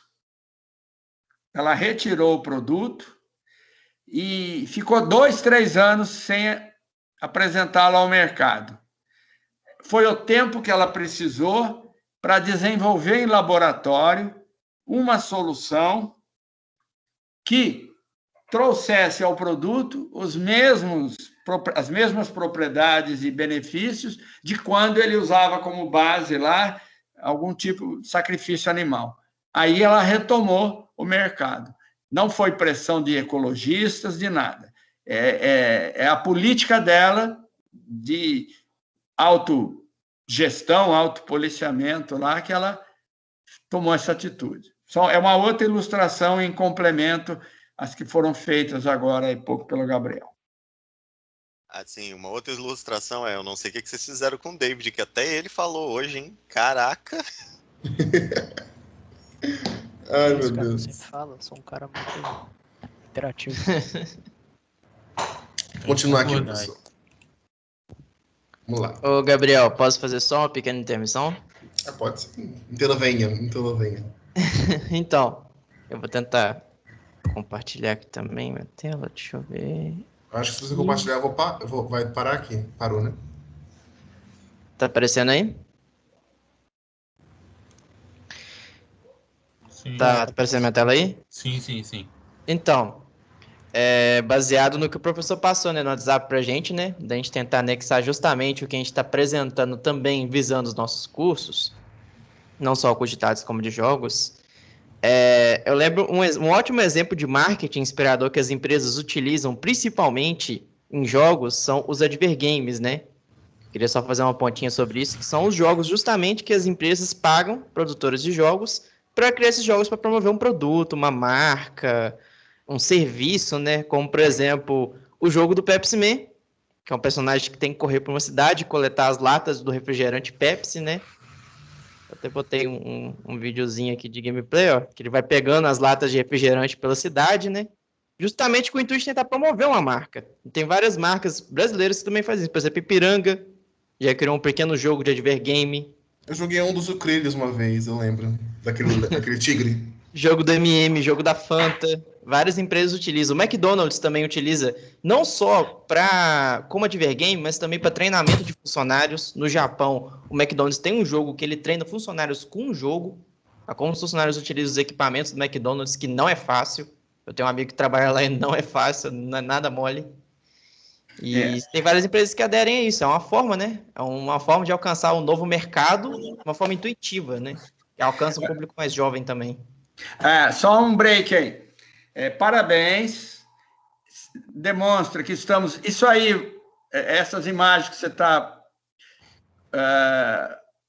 e ficou 2, 3 anos sem apresentá-lo ao mercado. Foi o tempo que ela precisou para desenvolver em laboratório uma solução que trouxesse ao produto as mesmas propriedades e benefícios de quando ele usava como base lá algum tipo de sacrifício animal. Aí ela retomou o mercado. Não foi pressão de ecologistas, de nada. É a política dela de autogestão, autopoliciamento lá, que ela tomou essa atitude. É uma outra ilustração em complemento às que foram feitas agora há pouco pelo Gabriel. Assim, uma outra ilustração eu não sei o que vocês fizeram com o David, que até ele falou hoje, hein? Caraca! Ai, meu Deus. Sempre fala, sou um cara muito interativo. Continuar aqui, professor. Vamos lá. Ô, Gabriel, posso fazer só uma pequena intermissão? Pode ser. Intervenha. Então, eu vou tentar compartilhar aqui também minha tela, deixa eu ver. Acho que se você compartilhar, vai parar aqui. Parou, né? Tá aparecendo aí? Sim. Tá aparecendo minha tela aí? Sim. Então, baseado no que o professor passou, né, no WhatsApp pra gente, né, da gente tentar anexar justamente o que a gente está apresentando também visando os nossos cursos, não só o curso de dados como de jogos. Eu lembro um ótimo exemplo de marketing inspirador que as empresas utilizam principalmente em jogos são os advergames, né? Queria só fazer uma pontinha sobre isso, que são os jogos justamente que as empresas pagam produtores de jogos para criar esses jogos para promover um produto, uma marca, um serviço, né? Como, por exemplo, o jogo do Pepsi Man, que é um personagem que tem que correr por uma cidade e coletar as latas do refrigerante Pepsi, né? Eu até botei um videozinho aqui de gameplay, ó, que ele vai pegando as latas de refrigerante pela cidade, né? Justamente com o intuito de tentar promover uma marca. E tem várias marcas brasileiras que também fazem isso. Por exemplo, Ipiranga já criou um pequeno jogo de advergame. Eu joguei um dos Sucrilhos uma vez, eu lembro. Daquele tigre. Jogo do MM, jogo da Fanta. Várias empresas utilizam. O McDonald's também utiliza, não só como advergame, mas também para treinamento de funcionários. No Japão, o McDonald's tem um jogo que ele treina funcionários com um jogo. Como os funcionários utilizam os equipamentos do McDonald's, que não é fácil. Eu tenho um amigo que trabalha lá e não é fácil, não é nada mole. E tem várias empresas que aderem a isso. É uma forma, né? É uma forma de alcançar um novo mercado, uma forma intuitiva, né? Que alcança um público mais jovem também. Só um break aí. Parabéns. Demonstra que estamos... Isso aí, essas imagens que você está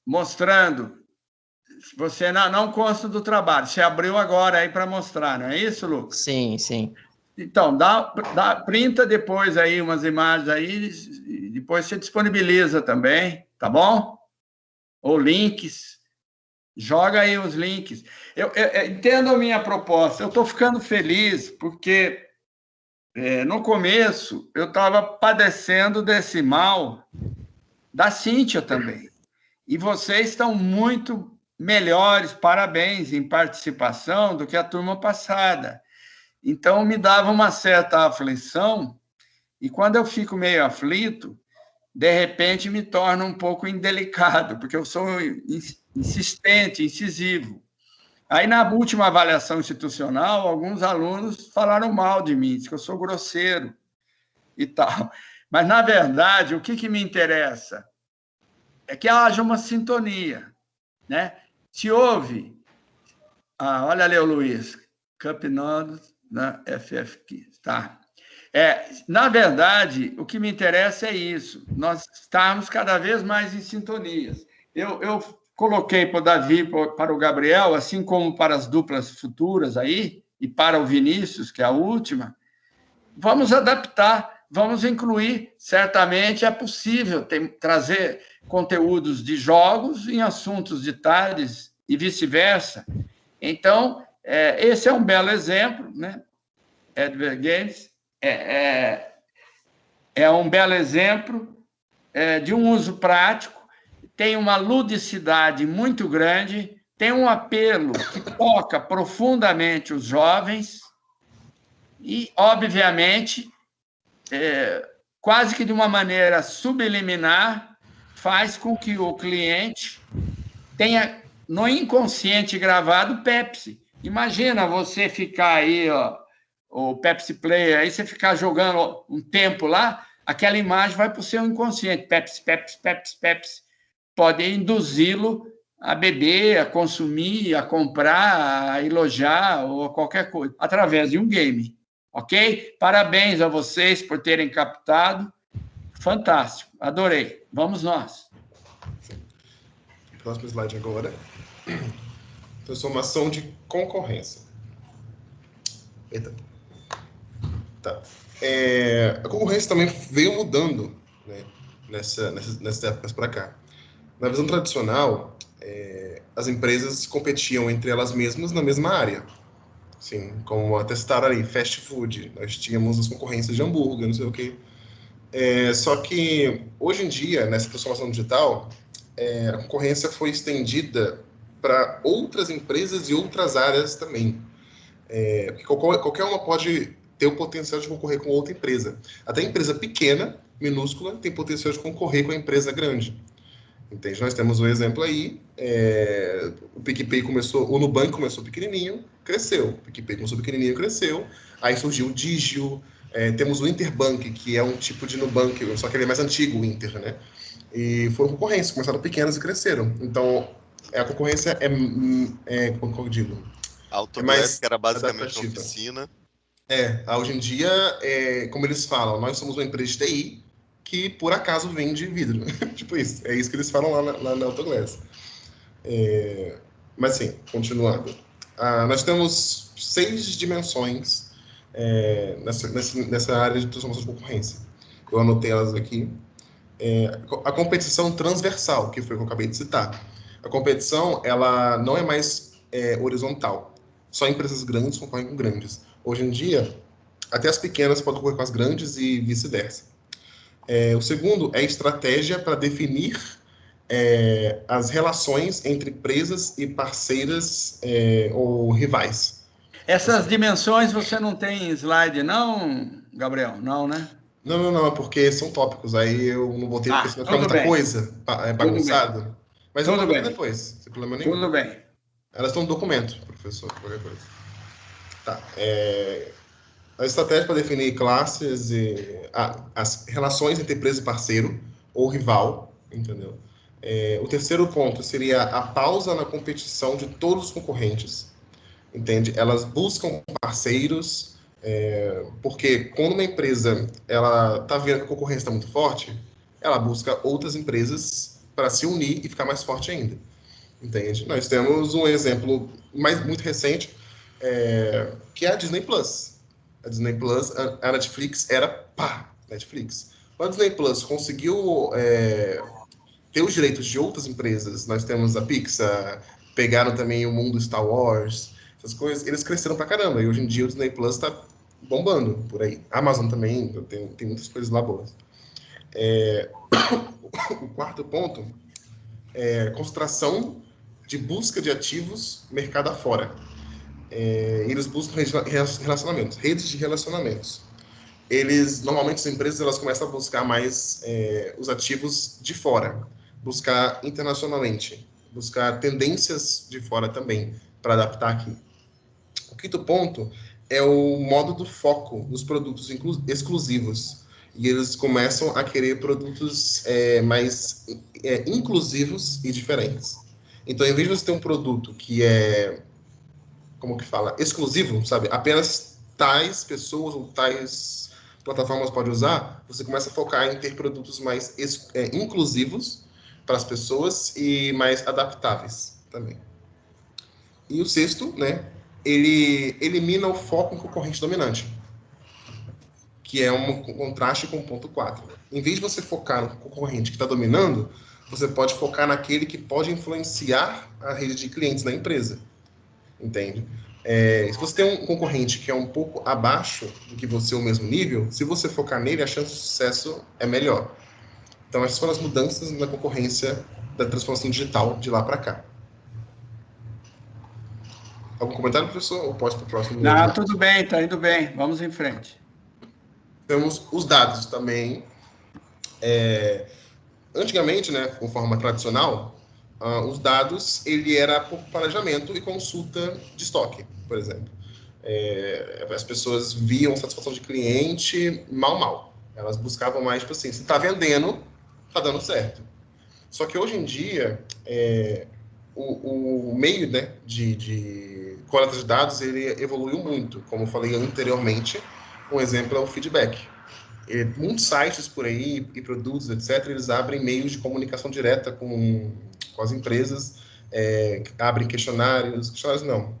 mostrando, você não consta do trabalho. Você abriu agora aí para mostrar, não é isso, Lucas? Sim. Então, printa depois aí umas imagens aí, e depois você disponibiliza também, tá bom? Ou links. Joga aí os links. Eu entendo a minha proposta. Eu estou ficando feliz porque no começo eu estava padecendo desse mal da Cíntia também. E vocês estão muito melhores, parabéns, em participação do que a turma passada. Então, me dava uma certa aflição, e quando eu fico meio aflito, de repente me torna um pouco indelicado, porque eu sou insistente, incisivo. Aí, na última avaliação institucional, alguns alunos falaram mal de mim, disse que eu sou grosseiro e tal. Mas, na verdade, o que me interessa é que haja uma sintonia, né? Se houve... olha ali o Luiz, Cup Nodes na FF15, tá? Na verdade, o que me interessa é isso, nós estarmos cada vez mais em sintonias. Eu coloquei para o Davi, para o Gabriel, assim como para as duplas futuras aí, e para o Vinícius, que é a última, vamos adaptar, vamos incluir, certamente é possível trazer conteúdos de jogos em assuntos de tardes e vice-versa. Então, esse é um belo exemplo, né? Adver Games é um belo exemplo de um uso prático, tem uma ludicidade muito grande, tem um apelo que toca profundamente os jovens e, obviamente, quase que de uma maneira subliminar, faz com que o cliente tenha no inconsciente gravado Pepsi. Imagina você ficar aí, o Pepsi Player, aí você ficar jogando um tempo lá, aquela imagem vai para o seu inconsciente. Pepsi, Pepsi, Pepsi, Pepsi. Pode induzi-lo a beber, a consumir, a comprar, a elogiar ou qualquer coisa, através de um game. Ok? Parabéns a vocês por terem captado. Fantástico, adorei. Vamos nós. Próximo slide agora. Transformação de concorrência. Eita. Tá. A concorrência também veio mudando, né, nessas épocas para cá. Na visão tradicional, as empresas competiam entre elas mesmas na mesma área. Assim, como atestaram ali, fast food, nós tínhamos as concorrências de hambúrguer, não sei o quê. Só que, hoje em dia, nessa transformação digital, a concorrência foi estendida para outras empresas e outras áreas também. Porque qualquer uma pode ter o potencial de concorrer com outra empresa. Até empresa pequena, minúscula, tem potencial de concorrer com a empresa grande. Entende? Nós temos um exemplo aí, o PicPay começou, o Nubank começou pequenininho, cresceu. O PicPay começou pequenininho, cresceu. Aí surgiu o Digio, temos o Interbank, que é um tipo de Nubank, só que ele é mais antigo, o Inter, né? E foram concorrentes, começaram pequenas e cresceram. Então, a concorrência como eu digo? Autoglass, que era basicamente uma oficina. Hoje em dia, como eles falam, nós somos uma empresa de TI que, por acaso, vende vidro. Tipo isso. É isso que eles falam lá na Autoglass. Mas, sim, continuando. Nós temos 6 dimensões nessa área de transformação de concorrência. Eu anotei elas aqui. A competição transversal, que foi o que eu acabei de citar. A competição, ela não é mais horizontal. Só empresas grandes concorrem com grandes. Hoje em dia, até as pequenas podem concorrer com as grandes e vice-versa. O segundo é estratégia para definir as relações entre empresas e parceiras ou rivais. Essas dimensões você não tem slide, não, Gabriel? Não, né? Não, é porque são tópicos. Aí eu não botei porque senão fica muita coisa bagunçado. Mas eu vou ver depois, sem problema nenhum. Tudo bem. Elas estão no documento, professor, qualquer coisa. Tá. A estratégia para definir classes e as relações entre empresa e parceiro ou rival, entendeu? O terceiro ponto seria a pausa na competição de todos os concorrentes, entende? Elas buscam parceiros, porque quando uma empresa ela está vendo que a concorrência está muito forte, ela busca outras empresas para se unir e ficar mais forte ainda, entende? Nós temos um exemplo muito recente, que é a Disney Plus. A Disney Plus, a Netflix era Netflix. Quando a Disney Plus conseguiu ter os direitos de outras empresas, nós temos a Pixar, pegaram também o mundo Star Wars, essas coisas, eles cresceram pra caramba. E hoje em dia o Disney Plus está bombando por aí. A Amazon também, tem muitas coisas lá boas. O quarto ponto é concentração de busca de ativos mercado afora. Eles buscam relacionamentos, redes de relacionamentos. Normalmente as empresas elas começam a buscar mais os ativos de fora, buscar internacionalmente, buscar tendências de fora também, para adaptar aqui. O quinto ponto é o modo do foco dos produtos exclusivos. E eles começam a querer produtos mais inclusivos e diferentes. Então, em vez de você ter um produto que é, como que fala, exclusivo, sabe? Apenas tais pessoas ou tais plataformas podem usar, você começa a focar em ter produtos mais inclusivos para as pessoas e mais adaptáveis também. E o sexto, né? Ele elimina o foco em concorrente dominante, que é um contraste com o ponto 4. Em vez de você focar no concorrente que está dominando, você pode focar naquele que pode influenciar a rede de clientes da empresa. Entende? Se você tem um concorrente que é um pouco abaixo do que você, o mesmo nível, se você focar nele, a chance de sucesso é melhor. Então, essas foram as mudanças na concorrência da transformação digital de lá para cá. Algum comentário, professor? Ou posso para o próximo? Não, tudo bem, está indo bem. Vamos em frente. Temos os dados também. Antigamente, né, com forma tradicional, os dados ele era por planejamento e consulta de estoque, por exemplo. As pessoas viam satisfação de cliente mal. Elas buscavam mais, tipo assim, se está vendendo, está dando certo. Só que hoje em dia, o meio, né, de coleta de dados ele evoluiu muito. Como eu falei anteriormente, um exemplo é o feedback. Muitos sites por aí e produtos, etc., eles abrem meios de comunicação direta com as empresas, abrem questionários não,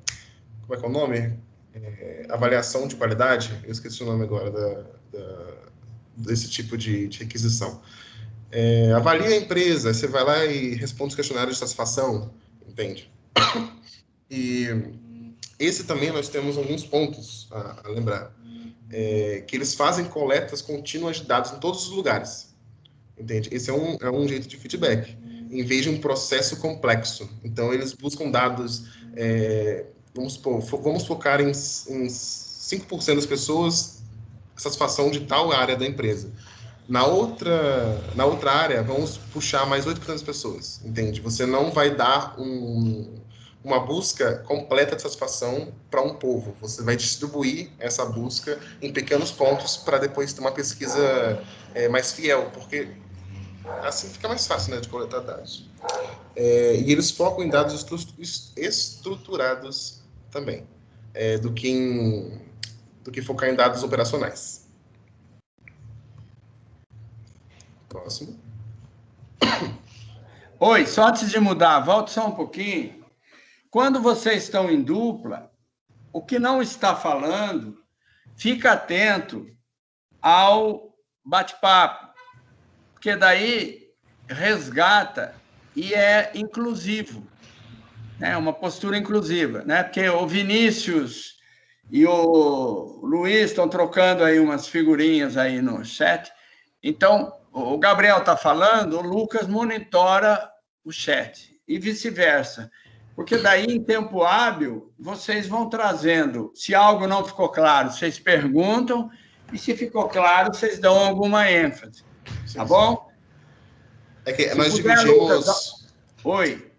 como é que é o nome? Avaliação de qualidade, eu esqueci o nome agora desse tipo de requisição. Avalia a empresa, você vai lá e responde os questionários de satisfação, entende? E esse também nós temos alguns pontos a lembrar. Que eles fazem coletas contínuas de dados em todos os lugares, entende? Esse é um jeito de feedback, em vez de um processo complexo. Então, eles buscam dados, vamos focar em 5% das pessoas, satisfação de tal área da empresa. Na outra área, vamos puxar mais 8% das pessoas, entende? Você não vai dar uma busca completa de satisfação para um povo. Você vai distribuir essa busca em pequenos pontos para depois ter uma pesquisa mais fiel, porque assim fica mais fácil, né, de coletar dados. E eles focam em dados estruturados também, do que focar em dados operacionais. Próximo. Oi, só antes de mudar, volte só um pouquinho. Quando vocês estão em dupla, o que não está falando, fica atento ao bate-papo, porque daí resgata e é inclusivo, né? Uma postura inclusiva, né? Porque o Vinícius e o Luiz estão trocando aí umas figurinhas aí no chat. Então, o Gabriel está falando, o Lucas monitora o chat e vice-versa. Porque daí, em tempo hábil, vocês vão trazendo. Se algo não ficou claro, vocês perguntam, e se ficou claro, vocês dão alguma ênfase. Tá bom? Nós dividimos... Lucas... Oi.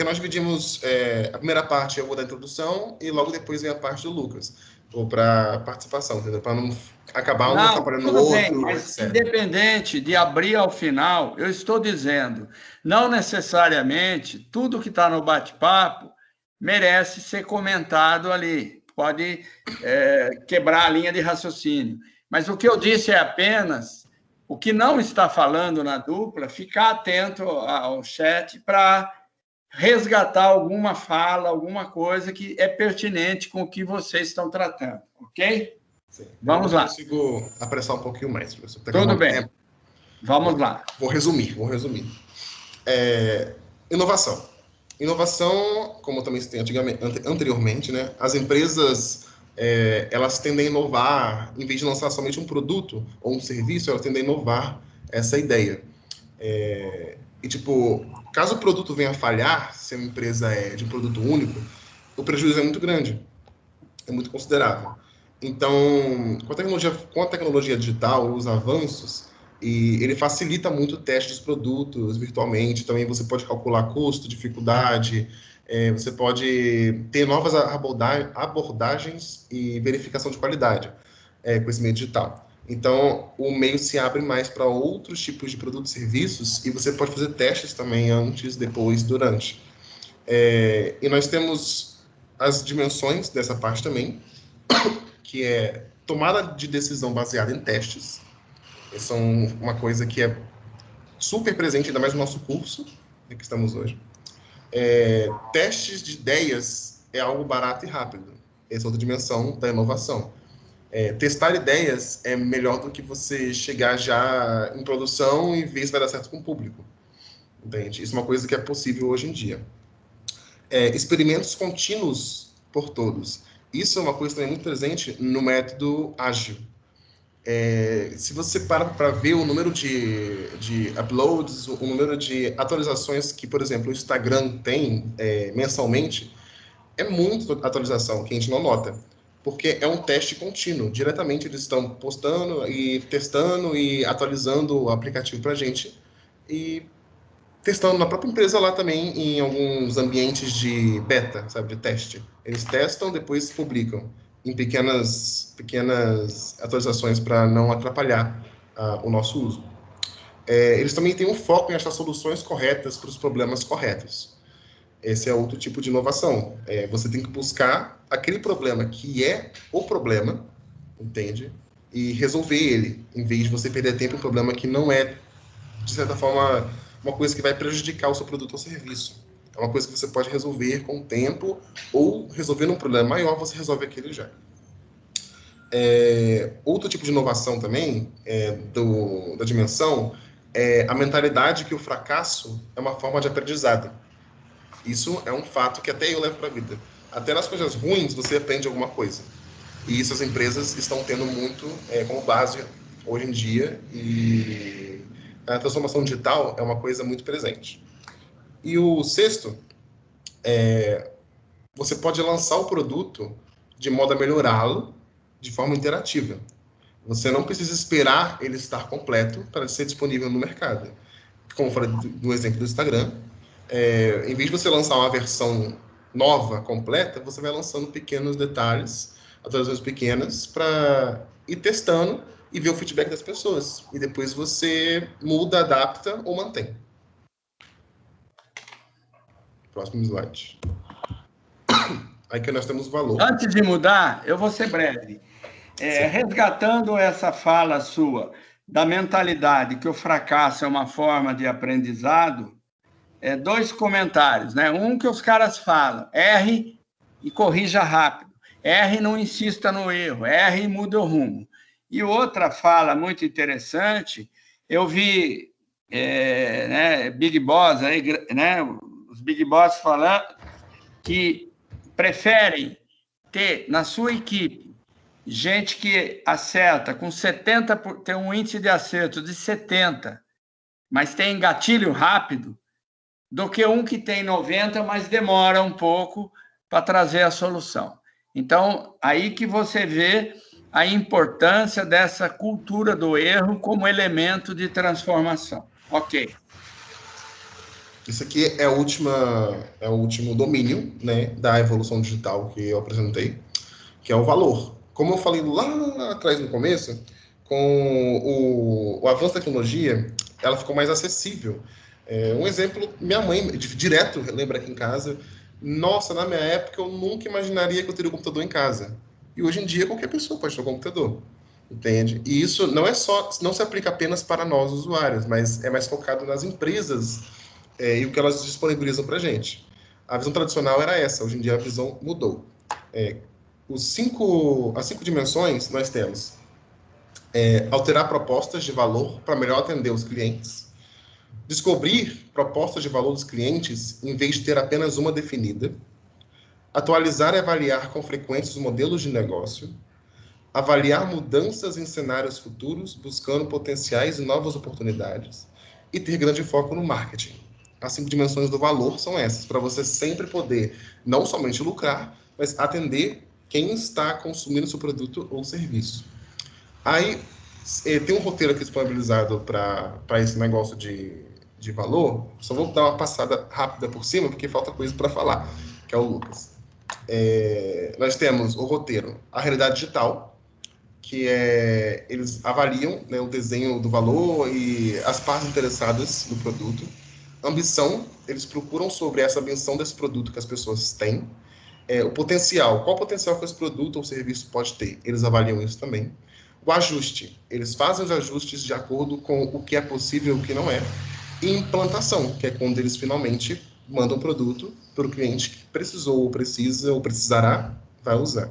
Nós dividimos a primeira parte, eu vou dar a introdução, e logo depois vem a parte do Lucas, ou para participação, entendeu? Para não acabar um atrapalhando o outro. Bem, mas etc. Independente de abrir ao final, eu estou dizendo, não necessariamente tudo que está no bate-papo merece ser comentado ali. Pode quebrar a linha de raciocínio. Mas o que eu disse é apenas o que não está falando na dupla, ficar atento ao chat para resgatar alguma fala, alguma coisa que é pertinente com o que vocês estão tratando, ok? Sim. Vamos lá. Eu consigo apressar um pouquinho mais, professor. Tudo bem. Tempo. Vamos lá. Vou resumir. Inovação. Inovação, como eu também citei anteriormente, né? As empresas, elas tendem a inovar, em vez de lançar somente um produto ou um serviço, elas tendem a inovar essa ideia. E, tipo, caso o produto venha a falhar, se a empresa é de um produto único, o prejuízo é muito grande, é muito considerável. Então, com a tecnologia digital, os avanços, e ele facilita muito o teste dos produtos virtualmente. Também você pode calcular custo, dificuldade, você pode ter novas abordagens e verificação de qualidade com esse meio digital. Então, o meio se abre mais para outros tipos de produtos e serviços, e você pode fazer testes também antes, depois, durante. E nós temos as dimensões dessa parte também, que é tomada de decisão baseada em testes. São uma coisa que é super presente, ainda mais no nosso curso, que estamos hoje. Testes de ideias é algo barato e rápido. Essa é outra dimensão da inovação. Testar ideias é melhor do que você chegar já em produção e ver se vai dar certo com o público. Entende? Isso é uma coisa que é possível hoje em dia. Experimentos contínuos por todos. Isso é uma coisa também muito presente no método ágil. Se você para ver o número de uploads, o número de atualizações que, por exemplo, o Instagram tem mensalmente, é muita atualização que a gente não nota, porque é um teste contínuo. Diretamente eles estão postando e testando e atualizando o aplicativo para a gente e testando na própria empresa lá também em alguns ambientes de beta, sabe, de teste. Eles testam, depois publicam em pequenas atualizações para não atrapalhar o nosso uso. Eles também têm um foco em achar soluções corretas para os problemas corretos. Esse é outro tipo de inovação. Você tem que buscar aquele problema que é o problema, entende? E resolver ele, em vez de você perder tempo em um problema que não é, de certa forma, uma coisa que vai prejudicar o seu produto ou serviço. É uma coisa que você pode resolver com o tempo, ou resolvendo um problema maior, você resolve aquele já. Outro tipo de inovação também, da dimensão, é a mentalidade que o fracasso é uma forma de aprendizado. Isso é um fato que até eu levo para a vida. Até nas coisas ruins você aprende alguma coisa. E isso as empresas estão tendo muito como base hoje em dia. E a transformação digital é uma coisa muito presente. E o sexto, você pode lançar o produto de modo a melhorá-lo de forma interativa. Você não precisa esperar ele estar completo para ser disponível no mercado. Como eu falei no exemplo do Instagram, em vez de você lançar uma versão nova, completa, você vai lançando pequenos detalhes, atualizações pequenas, para ir testando e ver o feedback das pessoas. E depois você muda, adapta ou mantém. Próximo slide. Aí que nós temos valor. Antes de mudar, eu vou ser breve. Resgatando essa fala sua da mentalidade que o fracasso é uma forma de aprendizado, dois comentários, né? Um que os caras falam, erre e corrija rápido, erre e não insista no erro, erre e muda o rumo. E outra fala muito interessante, eu vi Big Boss, né? Os Big Boss falando que preferem ter na sua equipe gente que acerta com 70%, tem um índice de acerto de 70%, mas tem gatilho rápido, do que um que tem 90%, mas demora um pouco para trazer a solução. Então, aí que você vê a importância dessa cultura do erro como elemento de transformação. Ok. Isso aqui é o último domínio, né, da evolução digital que eu apresentei, que é o valor. Como eu falei lá atrás no começo, com o avanço da tecnologia, ela ficou mais acessível. Um exemplo, minha mãe, direto, lembra aqui em casa, nossa, na minha época eu nunca imaginaria que eu teria um computador em casa. E hoje em dia qualquer pessoa pode ter um computador, entende? E isso não se aplica apenas para nós, usuários, mas é mais focado nas empresas e o que elas disponibilizam para a gente. A visão tradicional era essa, hoje em dia a visão mudou. As 5 dimensões nós temos alterar propostas de valor para melhor atender os clientes, descobrir propostas de valor dos clientes em vez de ter apenas uma definida, atualizar e avaliar com frequência os modelos de negócio, avaliar mudanças em cenários futuros, buscando potenciais e novas oportunidades, e ter grande foco no marketing. As 5 dimensões do valor são essas, para você sempre poder não somente lucrar, mas atender quem está consumindo seu produto ou serviço. Aí, tem um roteiro aqui disponibilizado para esse negócio de valor. Só vou dar uma passada rápida por cima, porque falta coisa para falar, que é o Lucas. Nós temos o roteiro, a realidade digital, que eles avaliam, né, o desenho do valor e as partes interessadas no produto. Ambição, eles procuram sobre essa ambição desse produto que as pessoas têm. O potencial, qual o potencial que esse produto ou serviço pode ter? Eles avaliam isso também. O ajuste, eles fazem os ajustes de acordo com o que é possível e o que não é. E implantação, que é quando eles finalmente mandam o produto para o cliente que precisou, ou precisa, ou precisará, vai usar.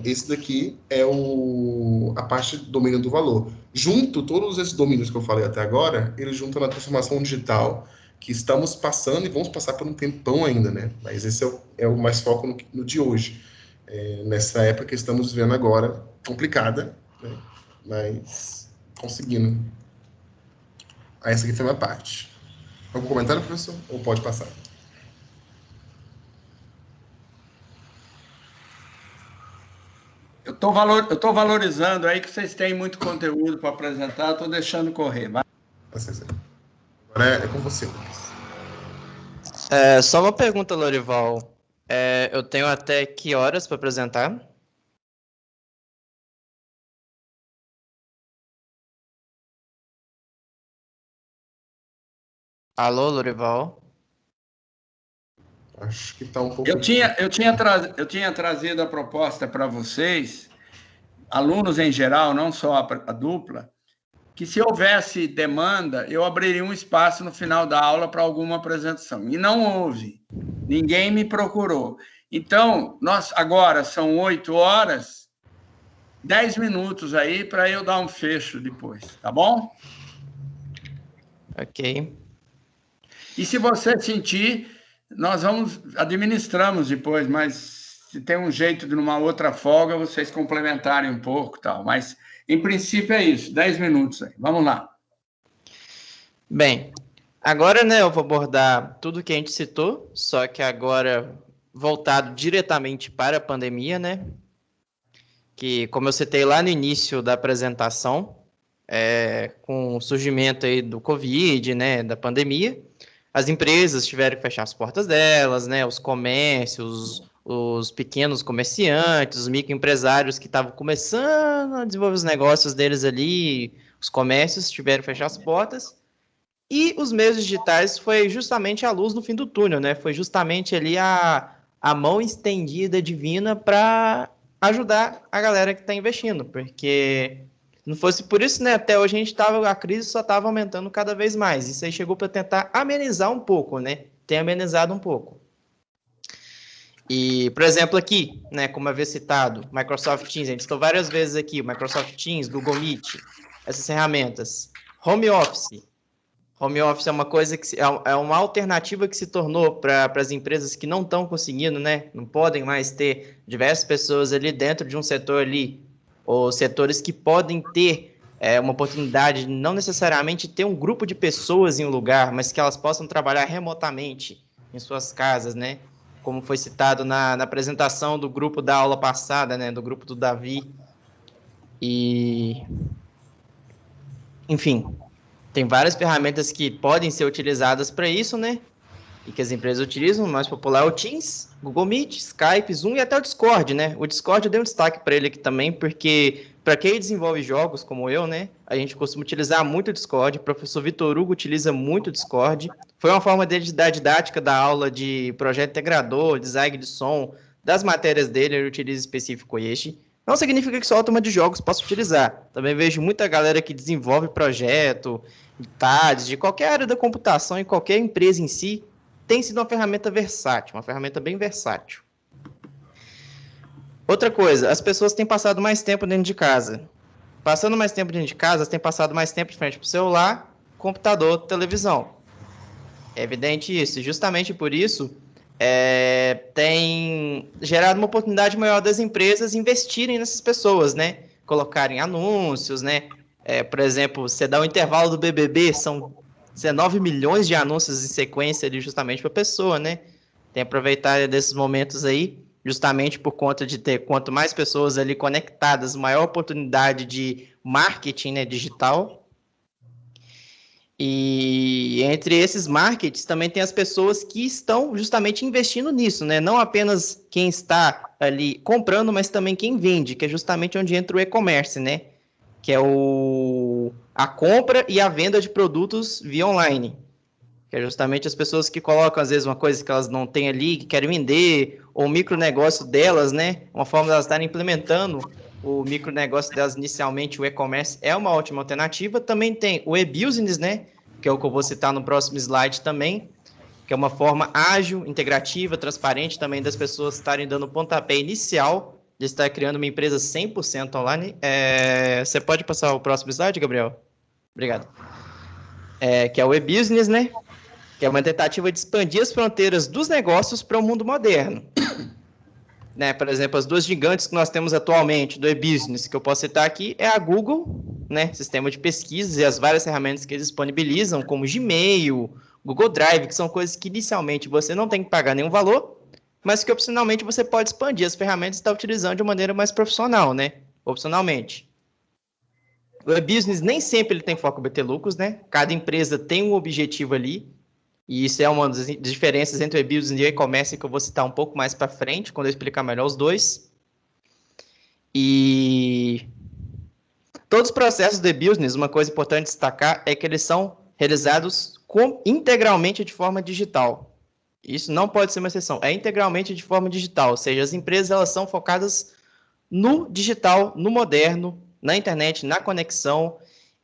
Esse daqui é a parte do domínio do valor. Junto, todos esses domínios que eu falei até agora, eles juntam na transformação digital, que estamos passando e vamos passar por um tempão ainda, né? Mas esse é o mais foco no de hoje. Nessa época que estamos vivendo agora, complicada, né? Mas conseguindo. Essa aqui foi a minha parte. Algum comentário, professor? Ou pode passar? Eu estou valorizando aí que vocês têm muito conteúdo para apresentar, estou deixando correr. Vai. Agora é com você, Lucas. Só uma pergunta, Lorival. Eu tenho até que horas para apresentar? Alô, Lorival? Acho que está um pouco... Eu tinha trazido a proposta para vocês, alunos em geral, não só a dupla, que se houvesse demanda, eu abriria um espaço no final da aula para alguma apresentação. E não houve. Ninguém me procurou. Então, agora são 8 horas, 10 minutos aí para eu dar um fecho depois, tá bom? Ok. E se você sentir, nós administramos depois, mas se tem um jeito de numa outra folga, vocês complementarem um pouco e tal. Mas, em princípio, é isso, 10 minutos aí. Vamos lá. Bem, agora, né, eu vou abordar tudo que a gente citou, só que agora voltado diretamente para a pandemia, né? Que, como eu citei lá no início da apresentação, com o surgimento aí do Covid, né, da pandemia, as empresas tiveram que fechar as portas delas, né, os comércios, os pequenos comerciantes, os microempresários que estavam começando a desenvolver os negócios deles ali, os comércios tiveram que fechar as portas, e os meios digitais foi justamente a luz no fim do túnel, né, foi justamente ali a mão estendida divina para ajudar a galera que está investindo, porque não fosse por isso, né, até hoje a crise só estava aumentando cada vez mais. Isso aí chegou para tentar amenizar um pouco, né? Tem amenizado um pouco. E, por exemplo, aqui, né, como havia citado, Microsoft Teams, a gente citou várias vezes aqui, Microsoft Teams, Google Meet, essas ferramentas. Home Office. Home Office é uma coisa que é uma alternativa que se tornou para as empresas que não estão conseguindo, né? Não podem mais ter diversas pessoas ali dentro de um setor ali, ou setores que podem ter uma oportunidade de não necessariamente ter um grupo de pessoas em um lugar, mas que elas possam trabalhar remotamente em suas casas, né? Como foi citado na apresentação do grupo da aula passada, né? Do grupo do Davi. E... Enfim, tem várias ferramentas que podem ser utilizadas para isso, né? E que as empresas utilizam. O mais popular é o Teams, Google Meet, Skype, Zoom e até o Discord, né? O Discord eu dei um destaque para ele aqui também, porque para quem desenvolve jogos como eu, né? A gente costuma utilizar muito o Discord. O professor Vitor Hugo utiliza muito o Discord. Foi uma forma dele de dar didática da aula de projeto integrador, design de som, das matérias dele, ele utiliza específico este. Não significa que só a turma de jogos possa utilizar. Também vejo muita galera que desenvolve projeto, TADs, de qualquer área da computação, em qualquer empresa em si, tem sido uma ferramenta versátil, uma ferramenta bem versátil. Outra coisa, as pessoas têm passado mais tempo dentro de casa. Passando mais tempo dentro de casa, elas têm passado mais tempo de frente para o celular, computador, televisão. É evidente isso, e justamente por isso, tem gerado uma oportunidade maior das empresas investirem nessas pessoas, né? Colocarem anúncios, né? Por exemplo, você dá o intervalo do BBB, são 19 milhões de anúncios em sequência ali justamente para a pessoa, né? Tem que aproveitar desses momentos aí, justamente por conta de ter quanto mais pessoas ali conectadas, maior oportunidade de marketing, né, digital. E entre esses markets também tem as pessoas que estão justamente investindo nisso, né? Não apenas quem está ali comprando, mas também quem vende, que é justamente onde entra o e-commerce, né? Que é a compra e a venda de produtos via online. Que é justamente as pessoas que colocam, às vezes, uma coisa que elas não têm ali, que querem vender, ou o micronegócio delas, né? Uma forma de elas estarem implementando o micronegócio delas inicialmente, o e-commerce é uma ótima alternativa. Também tem o e-business, né? Que é o que eu vou citar no próximo slide também, que é uma forma ágil, integrativa, transparente também das pessoas estarem dando pontapé inicial de estar criando uma empresa 100% online. Você pode passar o próximo slide, Gabriel? Obrigado. Que é o e-business, né? Que é uma tentativa de expandir as fronteiras dos negócios para o mundo moderno. Né? Por exemplo, as duas gigantes que nós temos atualmente do e-business, que eu posso citar aqui, é a Google, né? Sistema de pesquisas e as várias ferramentas que eles disponibilizam, como Gmail, Google Drive, que são coisas que inicialmente você não tem que pagar nenhum valor, mas que opcionalmente você pode expandir as ferramentas e estar utilizando de maneira mais profissional, né? Opcionalmente. O e-business nem sempre ele tem foco em obter lucros, né? Cada empresa tem um objetivo ali, e isso é uma das diferenças entre o e-business e o e-commerce que eu vou citar um pouco mais para frente, quando eu explicar melhor os dois. E todos os processos do e-business, uma coisa importante destacar é que eles são realizados integralmente de forma digital. Isso não pode ser uma exceção, é integralmente de forma digital, ou seja, as empresas elas são focadas no digital, no moderno, na internet, na conexão.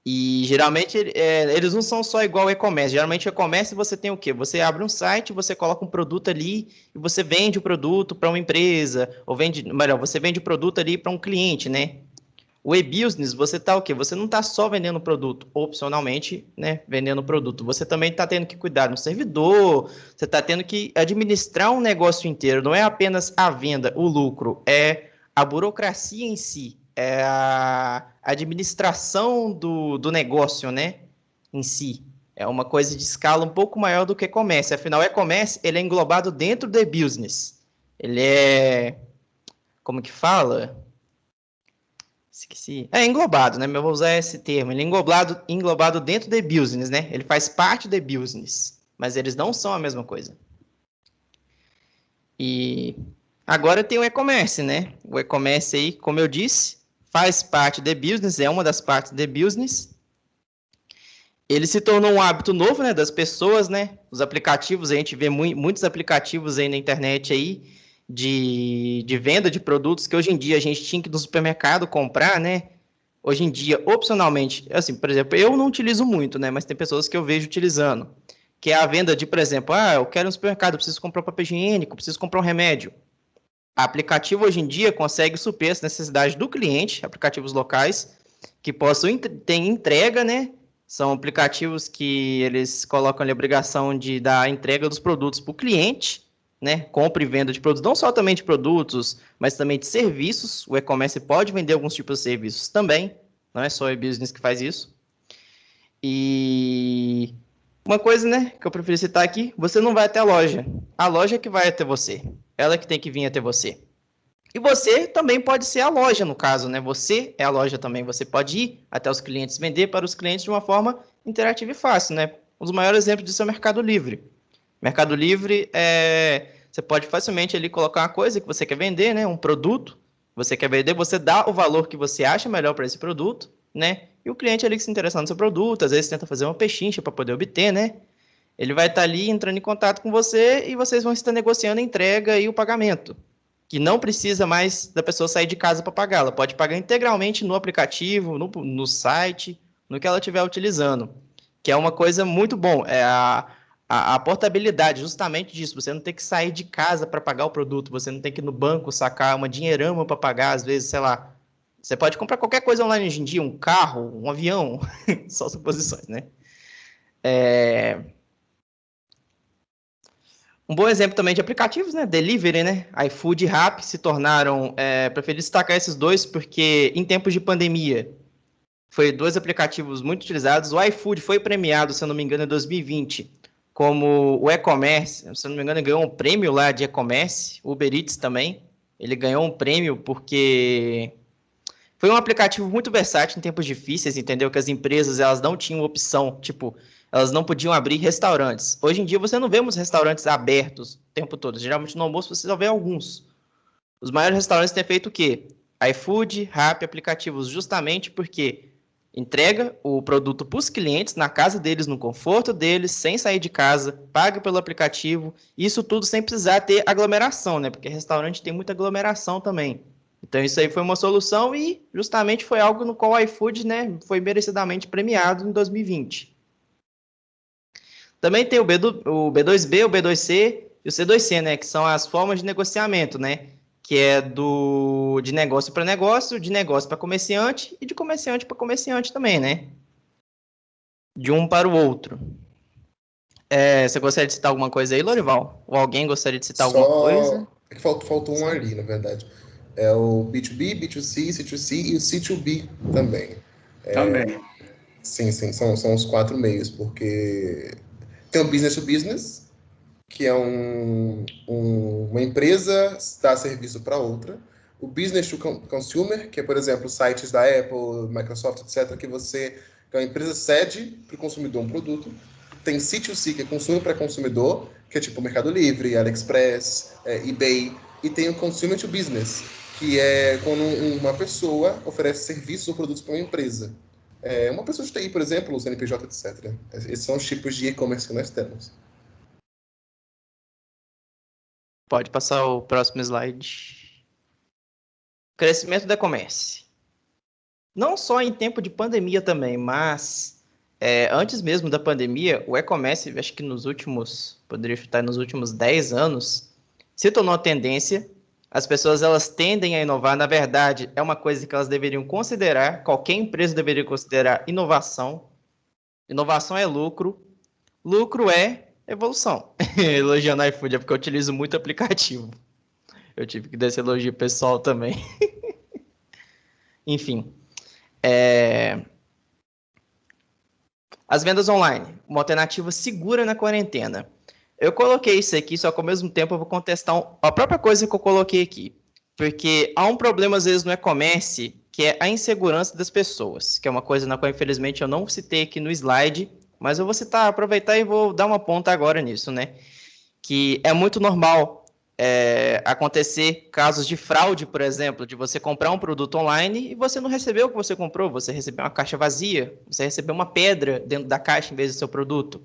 E geralmente eles não são só igual ao e-commerce. Geralmente o e-commerce você tem o quê? Você abre um site, você coloca um produto ali e você vende o produto para uma empresa, ou você vende o produto ali para um cliente, né? O e-business, você tá o quê? Você não está só vendendo o produto, opcionalmente, né? Vendendo o produto. Você também está tendo que cuidar do servidor, você está tendo que administrar um negócio inteiro. Não é apenas a venda, o lucro, é a burocracia em si. É a administração do negócio, né, em si. É uma coisa de escala um pouco maior do que e-commerce. Afinal, o e-commerce, ele é englobado dentro do e-business. Ele é... Como que fala? Esqueci. Englobado, né? Eu vou usar esse termo. Ele é englobado dentro do e-business, né? Ele faz parte do e-business. Mas eles não são a mesma coisa. E... agora tem o e-commerce, né? O e-commerce aí, como eu disse, faz parte do business, é uma das partes do business. Ele se tornou um hábito novo, né, das pessoas, né? Os aplicativos, a gente vê muitos aplicativos aí na internet aí de venda de produtos que hoje em dia a gente tinha que ir no supermercado comprar, né? Hoje em dia, opcionalmente, assim, por exemplo, eu não utilizo muito, né? Mas tem pessoas que eu vejo utilizando, que é a venda de, por exemplo, eu quero ir no supermercado, eu preciso comprar um papel higiênico, eu preciso comprar um remédio. O aplicativo hoje em dia consegue suprir as necessidades do cliente, aplicativos locais, que possam ter entrega, né? São aplicativos que eles colocam ali a obrigação de dar a entrega dos produtos para o cliente, né? Compra e venda de produtos, não só também de produtos, mas também de serviços. O e-commerce pode vender alguns tipos de serviços também, não é só o e-business que faz isso. E uma coisa, né, que eu prefiro citar aqui, você não vai até a loja que vai até você. Ela que tem que vir até você. E você também pode ser a loja, no caso, né? Você é a loja também. Você pode ir até os clientes, vender para os clientes de uma forma interativa e fácil, né? Um dos maiores exemplos disso é o Mercado Livre. Mercado Livre, você pode facilmente ali colocar uma coisa que você quer vender, né? Um produto que você quer vender, você dá o valor que você acha melhor para esse produto, né? E o cliente ali que se interessa no seu produto, às vezes tenta fazer uma pechincha para poder obter, né? Ele vai estar ali entrando em contato com você e vocês vão estar negociando a entrega e o pagamento, que não precisa mais da pessoa sair de casa para pagar. Ela pode pagar integralmente no aplicativo, no site, no que ela estiver utilizando, que é uma coisa muito bom. É a portabilidade justamente disso. Você não tem que sair de casa para pagar o produto, você não tem que ir no banco sacar uma dinheirama para pagar, às vezes, sei lá. Você pode comprar qualquer coisa online hoje em dia, um carro, um avião, só suposições, né? Um bom exemplo também de aplicativos, né? Delivery, né? iFood e Rappi se tornaram... preferi destacar esses dois porque em tempos de pandemia foi dois aplicativos muito utilizados. O iFood foi premiado, se eu não me engano, em 2020 como o e-commerce. Se eu não me engano, ele ganhou um prêmio lá de e-commerce. O Uber Eats também. Ele ganhou um prêmio porque foi um aplicativo muito versátil em tempos difíceis, entendeu? Que as empresas elas não tinham opção, tipo, elas não podiam abrir restaurantes. Hoje em dia você não vê muitos restaurantes abertos o tempo todo. Geralmente no almoço você só vê alguns. Os maiores restaurantes têm feito o quê? iFood, Rappi, aplicativos, justamente porque entrega o produto para os clientes, na casa deles, no conforto deles, sem sair de casa, paga pelo aplicativo, isso tudo sem precisar ter aglomeração, né? Porque restaurante tem muita aglomeração também. Então isso aí foi uma solução e justamente foi algo no qual o iFood, né, foi merecidamente premiado em 2020. Também tem o B2B, o B2C e o C2C, né, que são as formas de negociamento, né? Que é de negócio para negócio, de negócio para comerciante e de comerciante para comerciante também, né? De um para o outro. Você gostaria de citar alguma coisa aí, Lorival? Ou alguém gostaria de citar alguma coisa? É que faltou um ali, na verdade. É o B2B, B2C, C2C e o C2B também. Também. Sim, são os 4 meios, porque tem o business to business, que é uma empresa dar serviço para outra. O business to consumer, que é, por exemplo, sites da Apple, Microsoft, etc., que a empresa cede para o consumidor um produto. Tem C2C, que é consumo para consumidor, que é tipo Mercado Livre, AliExpress, eBay. E tem o consumer to business, que é quando uma pessoa oferece serviços ou produtos para uma empresa. Uma pessoa de TI, por exemplo, o CNPJ, etc. Esses são os tipos de e-commerce que nós temos. Pode passar o próximo slide. Crescimento do e-commerce. Não só em tempo de pandemia também, mas antes mesmo da pandemia, o e-commerce, acho que poderia chutar nos últimos 10 anos, se tornou uma tendência. As pessoas elas tendem a inovar. Na verdade, é uma coisa que elas deveriam considerar, qualquer empresa deveria considerar inovação. Inovação é lucro. Lucro é evolução. Elogiando o iFood é porque eu utilizo muito aplicativo. Eu tive que dar esse elogio pessoal também. Enfim. As vendas online. Uma alternativa segura na quarentena. Eu coloquei isso aqui, só que ao mesmo tempo eu vou contestar a própria coisa que eu coloquei aqui. Porque há um problema, às vezes, no e-commerce, que é a insegurança das pessoas, que é uma coisa na qual, infelizmente, eu não citei aqui no slide, mas eu vou aproveitar e vou dar uma ponta agora nisso, né? Que é muito normal acontecer casos de fraude, por exemplo, de você comprar um produto online e você não recebeu o que você comprou, você recebeu uma caixa vazia, você recebeu uma pedra dentro da caixa em vez do seu produto.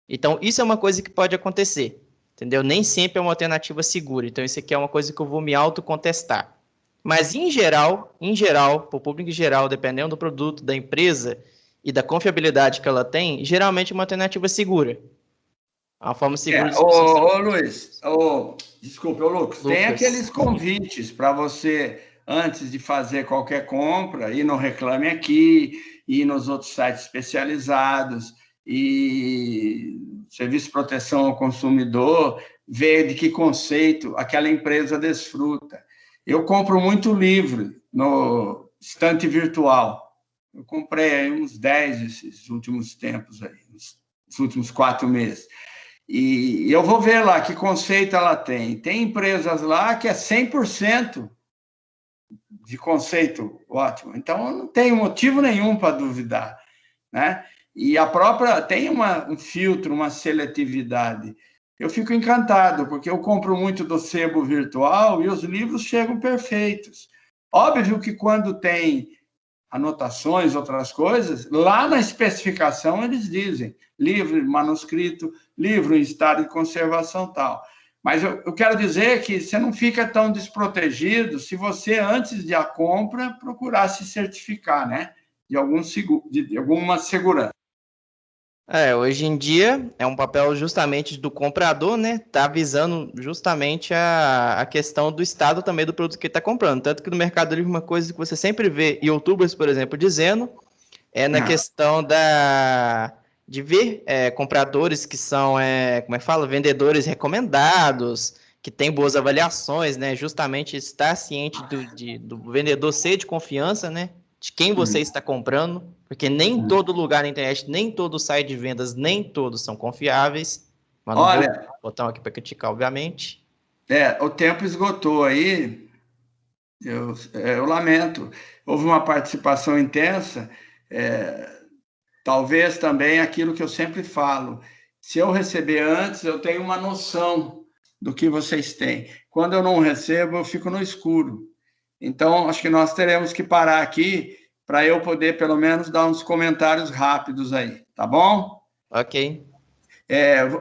Então, isso é uma coisa que pode acontecer, entendeu? Nem sempre é uma alternativa segura. Então, isso aqui é uma coisa que eu vou me autocontestar. Mas, em geral, para o público em geral, dependendo do produto, da empresa e da confiabilidade que ela tem, geralmente é uma alternativa segura. Uma forma segura de Luiz, desculpa, Lucas, tem aqueles convites para você, antes de fazer qualquer compra, ir no Reclame Aqui, ir nos outros sites especializados, e Serviço de Proteção ao Consumidor, ver de que conceito aquela empresa desfruta. Eu compro muito livro no estante virtual. Eu comprei aí uns 10 esses últimos tempos, aí, nos últimos 4 meses. E eu vou ver lá que conceito ela tem. Tem empresas lá que é 100% de conceito ótimo. Então, não tem motivo nenhum para duvidar, né? E a própria tem um filtro, uma seletividade. Eu fico encantado, porque eu compro muito do sebo virtual e os livros chegam perfeitos. Óbvio que quando tem anotações, outras coisas, lá na especificação eles dizem livro manuscrito, livro em estado de conservação tal. Mas eu quero dizer que você não fica tão desprotegido se você, antes de a compra, procurar se certificar, né? De alguma segurança. Hoje em dia é um papel justamente do comprador, né? Tá visando justamente a questão do estado também do produto que ele está comprando. Tanto que no Mercado Livre uma coisa que você sempre vê youtubers, por exemplo, dizendo na questão de ver compradores que são, como é que fala, vendedores recomendados, que têm boas avaliações, né? Justamente estar ciente do vendedor ser de confiança, né? De quem você está comprando, porque nem todo lugar na internet, nem todo site de vendas, nem todos são confiáveis. Mas não vou botar aqui para criticar, obviamente. O tempo esgotou aí, eu lamento. Houve uma participação intensa, talvez também aquilo que eu sempre falo. Se eu receber antes, eu tenho uma noção do que vocês têm. Quando eu não recebo, eu fico no escuro. Então, acho que nós teremos que parar aqui para eu poder, pelo menos, dar uns comentários rápidos aí, tá bom? Ok.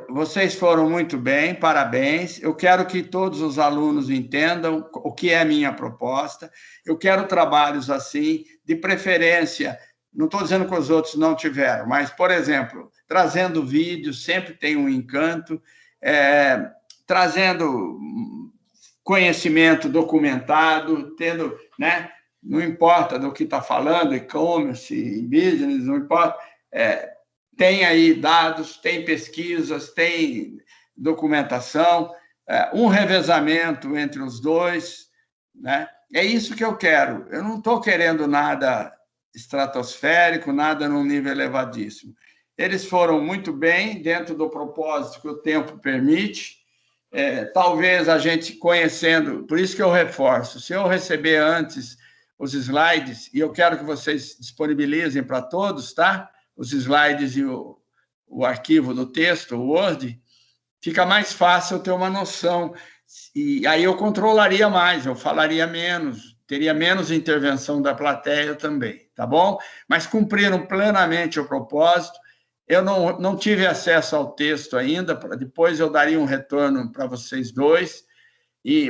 Vocês foram muito bem, parabéns. Eu quero que todos os alunos entendam o que é a minha proposta. Eu quero trabalhos assim, de preferência. Não estou dizendo que os outros não tiveram, mas, por exemplo, trazendo vídeo, sempre tem um encanto, trazendo conhecimento documentado, tendo, né? Não importa do que está falando, e-commerce, business, não importa. Tem aí dados, tem pesquisas, tem documentação, um revezamento entre os dois, né? É isso que eu quero. Eu não estou querendo nada estratosférico, nada num nível elevadíssimo. Eles foram muito bem dentro do propósito que o tempo permite. Talvez a gente conhecendo, por isso que eu reforço, se eu receber antes os slides, e eu quero que vocês disponibilizem para todos, tá? Os slides e o arquivo do texto, o Word, fica mais fácil eu ter uma noção. E aí eu controlaria mais, eu falaria menos, teria menos intervenção da plateia também, tá bom? Mas cumpriram plenamente o propósito. Eu não tive acesso ao texto ainda, depois eu daria um retorno para vocês dois,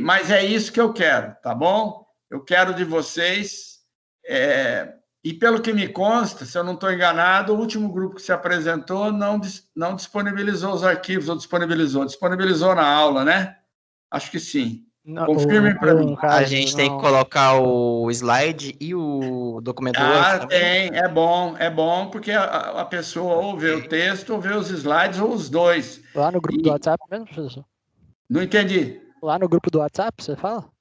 mas é isso que eu quero, tá bom? Eu quero de vocês, e pelo que me consta, se eu não estou enganado, o último grupo que se apresentou não disponibilizou os arquivos, ou disponibilizou na aula, né? Acho que sim. Confirmem para mim. A gente tem que colocar o slide e o documento Word também. Tem, é bom, porque a pessoa ou vê o texto, ou vê os slides, ou os dois. Lá no grupo do WhatsApp mesmo, professor? Não entendi. Lá no grupo do WhatsApp, você fala?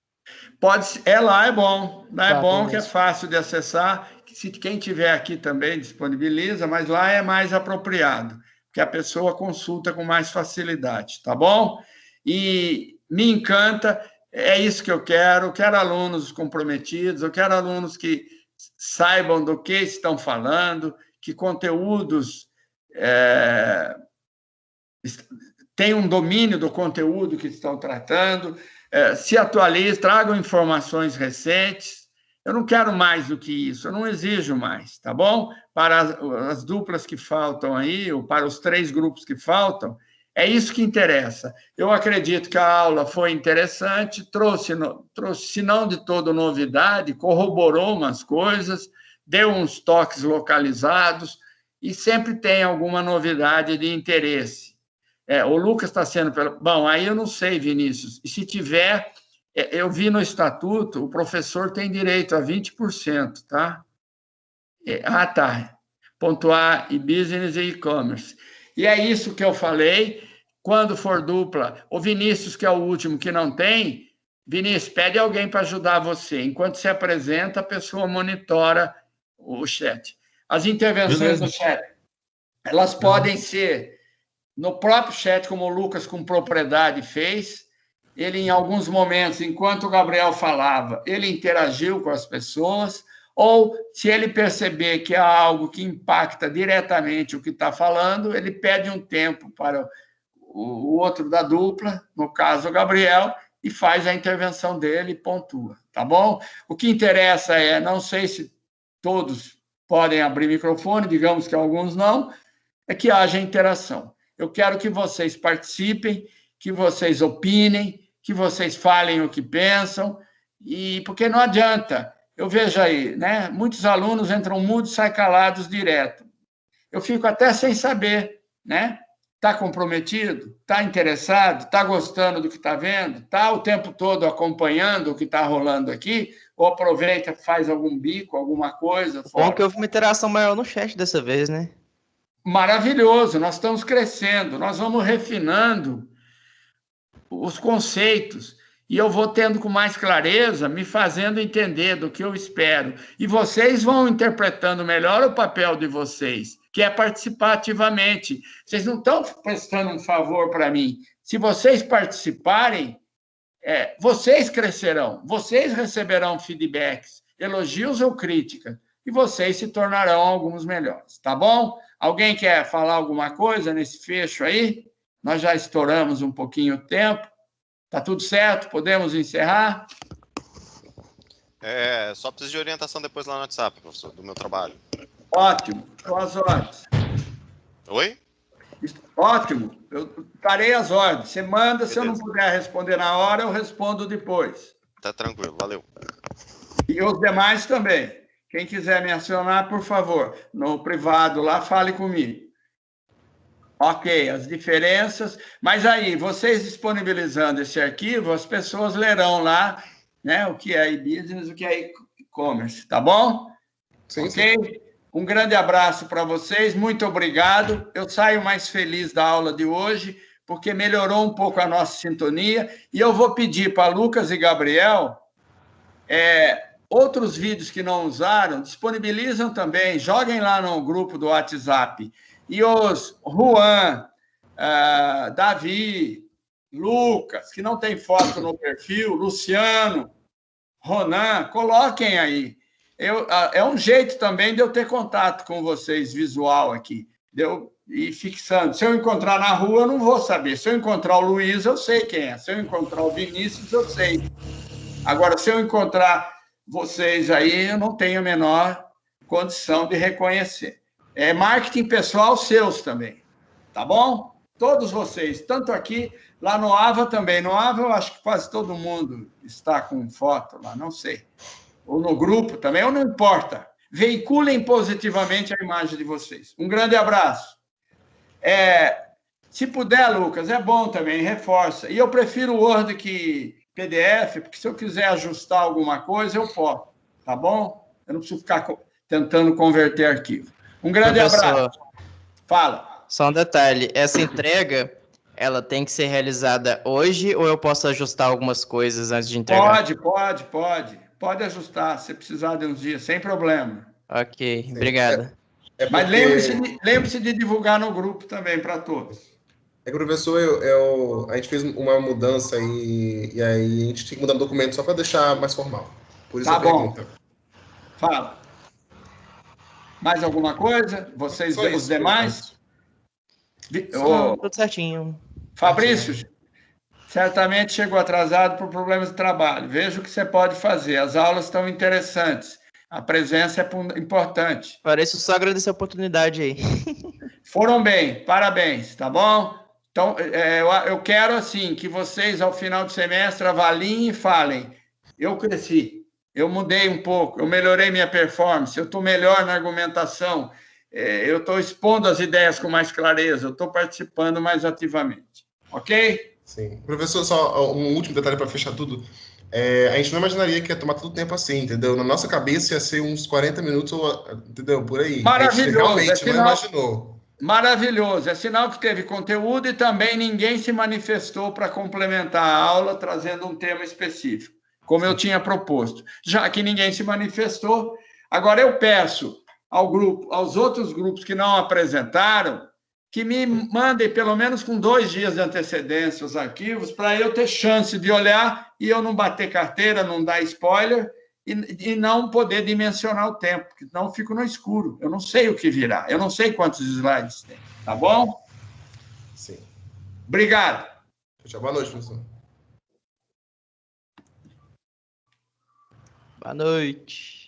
Pode ser, lá é bom. Lá é bom, que é fácil de acessar. Se quem tiver aqui também disponibiliza, mas lá é mais apropriado, porque a pessoa consulta com mais facilidade, tá bom? E me encanta, é isso que eu quero alunos comprometidos, eu quero alunos que saibam do que estão falando, que conteúdos tenham um domínio do conteúdo que estão tratando, se atualizem, tragam informações recentes. Eu não quero mais do que isso, eu não exijo mais, tá bom? Para as duplas que faltam aí, ou para os 3 grupos que faltam, é isso que interessa. Eu acredito que a aula foi interessante, trouxe se não de toda novidade, corroborou umas coisas, deu uns toques localizados, e sempre tem alguma novidade de interesse. O Lucas está sendo... Bom, aí eu não sei, Vinícius, e se tiver... Eu vi no estatuto, o professor tem direito a 20%, tá? Tá. Pontuar e business e e-commerce. E é isso que eu falei. Quando for dupla, o Vinícius, que é o último que não tem, Vinícius, pede alguém para ajudar você. Enquanto se apresenta, a pessoa monitora o chat. As intervenções no chat, elas podem ser no próprio chat, como o Lucas, com propriedade, fez. Ele, em alguns momentos, enquanto o Gabriel falava, ele interagiu com as pessoas, ou, se ele perceber que há algo que impacta diretamente o que está falando, ele pede um tempo para o outro da dupla, no caso o Gabriel, e faz a intervenção dele e pontua, tá bom? O que interessa não sei se todos podem abrir microfone, digamos que alguns não, é que haja interação. Eu quero que vocês participem, que vocês opinem, que vocês falem o que pensam, porque não adianta. Eu vejo aí, né? Muitos alunos entram mudos e saem calados direto. Eu fico até sem saber, né? Está comprometido? Está interessado? Está gostando do que está vendo? Está o tempo todo acompanhando o que está rolando aqui? Ou aproveita, faz algum bico, alguma coisa? Bom que houve uma interação maior no chat dessa vez, né? Maravilhoso, nós estamos crescendo, nós vamos refinando os conceitos e eu vou tendo com mais clareza, me fazendo entender do que eu espero. E vocês vão interpretando melhor o papel de vocês, que é participar ativamente. Vocês não estão prestando um favor para mim. Se vocês participarem, vocês crescerão, vocês receberão feedbacks, elogios ou críticas, e vocês se tornarão alguns melhores, tá bom? Alguém quer falar alguma coisa nesse fecho aí? Nós já estouramos um pouquinho o tempo. Tá tudo certo? Podemos encerrar? Só preciso de orientação depois lá no WhatsApp, professor, do meu trabalho. Ótimo. Estou às ordens. Oi? Ótimo. Eu estarei às ordens. Você manda, Beleza. Se eu não puder responder na hora, eu respondo depois. Tá tranquilo, valeu. E os demais também. Quem quiser me acionar, por favor, no privado lá, fale comigo. Ok, as diferenças. Mas aí, vocês disponibilizando esse arquivo, as pessoas lerão lá, né, o que é e-business, o que é e-commerce, tá bom? Sim, Ok? sim. Um grande abraço para vocês, muito obrigado. Eu saio mais feliz da aula de hoje, porque melhorou um pouco a nossa sintonia. E eu vou pedir para Lucas e Gabriel, outros vídeos que não usaram, disponibilizam também, joguem lá no grupo do WhatsApp. E os Juan, Davi, Lucas, que não tem foto no perfil, Luciano, Ronan, coloquem aí. É um jeito também de eu ter contato com vocês, visual aqui, de eu ir fixando. Se eu encontrar na rua, eu não vou saber. Se eu encontrar o Luiz, eu sei quem é. Se eu encontrar o Vinícius, eu sei. Agora, se eu encontrar vocês aí, eu não tenho a menor condição de reconhecer. É marketing pessoal seus também, tá bom? Todos vocês, tanto aqui, lá no AVA também. No AVA, eu acho que quase todo mundo está com foto lá, não sei. Ou no grupo também, ou não importa. Veiculem positivamente a imagem de vocês. Um grande abraço. Se puder, Lucas, é bom também, reforça. E eu prefiro o Word que PDF, porque se eu quiser ajustar alguma coisa, eu posso, tá bom? Eu não preciso ficar tentando converter arquivo. Um grande abraço. Fala. Só um detalhe, essa entrega, ela tem que ser realizada hoje ou eu posso ajustar algumas coisas antes de entregar? Pode ajustar, se precisar de uns dias, sem problema. Ok, obrigado. Mas lembre-se de divulgar no grupo também, para todos. Professor, a gente fez uma mudança e aí a gente tinha que mudar o documento só para deixar mais formal. Por isso Tá a pergunta. Bom. Fala. Mais alguma coisa? Vocês, Só os isso, demais? Tudo certinho. Fabrício, certamente chegou atrasado por problemas de trabalho. Veja o que você pode fazer. As aulas estão interessantes. A presença é importante. Parece só agradecer a oportunidade aí. Foram bem, parabéns, tá bom? Então, eu quero, assim, que vocês, ao final do semestre, avaliem e falem. Eu cresci, eu mudei um pouco, eu melhorei minha performance, eu estou melhor na argumentação, eu estou expondo as ideias com mais clareza, eu estou participando mais ativamente. Ok? Sim. Professor, só um último detalhe para fechar tudo. A gente não imaginaria que ia tomar tanto tempo assim, entendeu? Na nossa cabeça ia ser uns 40 minutos, entendeu? Por aí. Maravilhoso. A gente realmente não imaginou. Maravilhoso. É sinal que teve conteúdo e também ninguém se manifestou para complementar a aula, trazendo um tema específico, como eu tinha proposto. Já que ninguém se manifestou, agora eu peço aos outros grupos que não apresentaram, que me mandem, pelo menos com 2 dias de antecedência, os arquivos, para eu ter chance de olhar e eu não bater carteira, não dar spoiler e não poder dimensionar o tempo, porque senão eu fico no escuro. Eu não sei o que virá, eu não sei quantos slides tem. Tá bom? Sim. Obrigado. Tchau, boa noite, professor. Boa noite.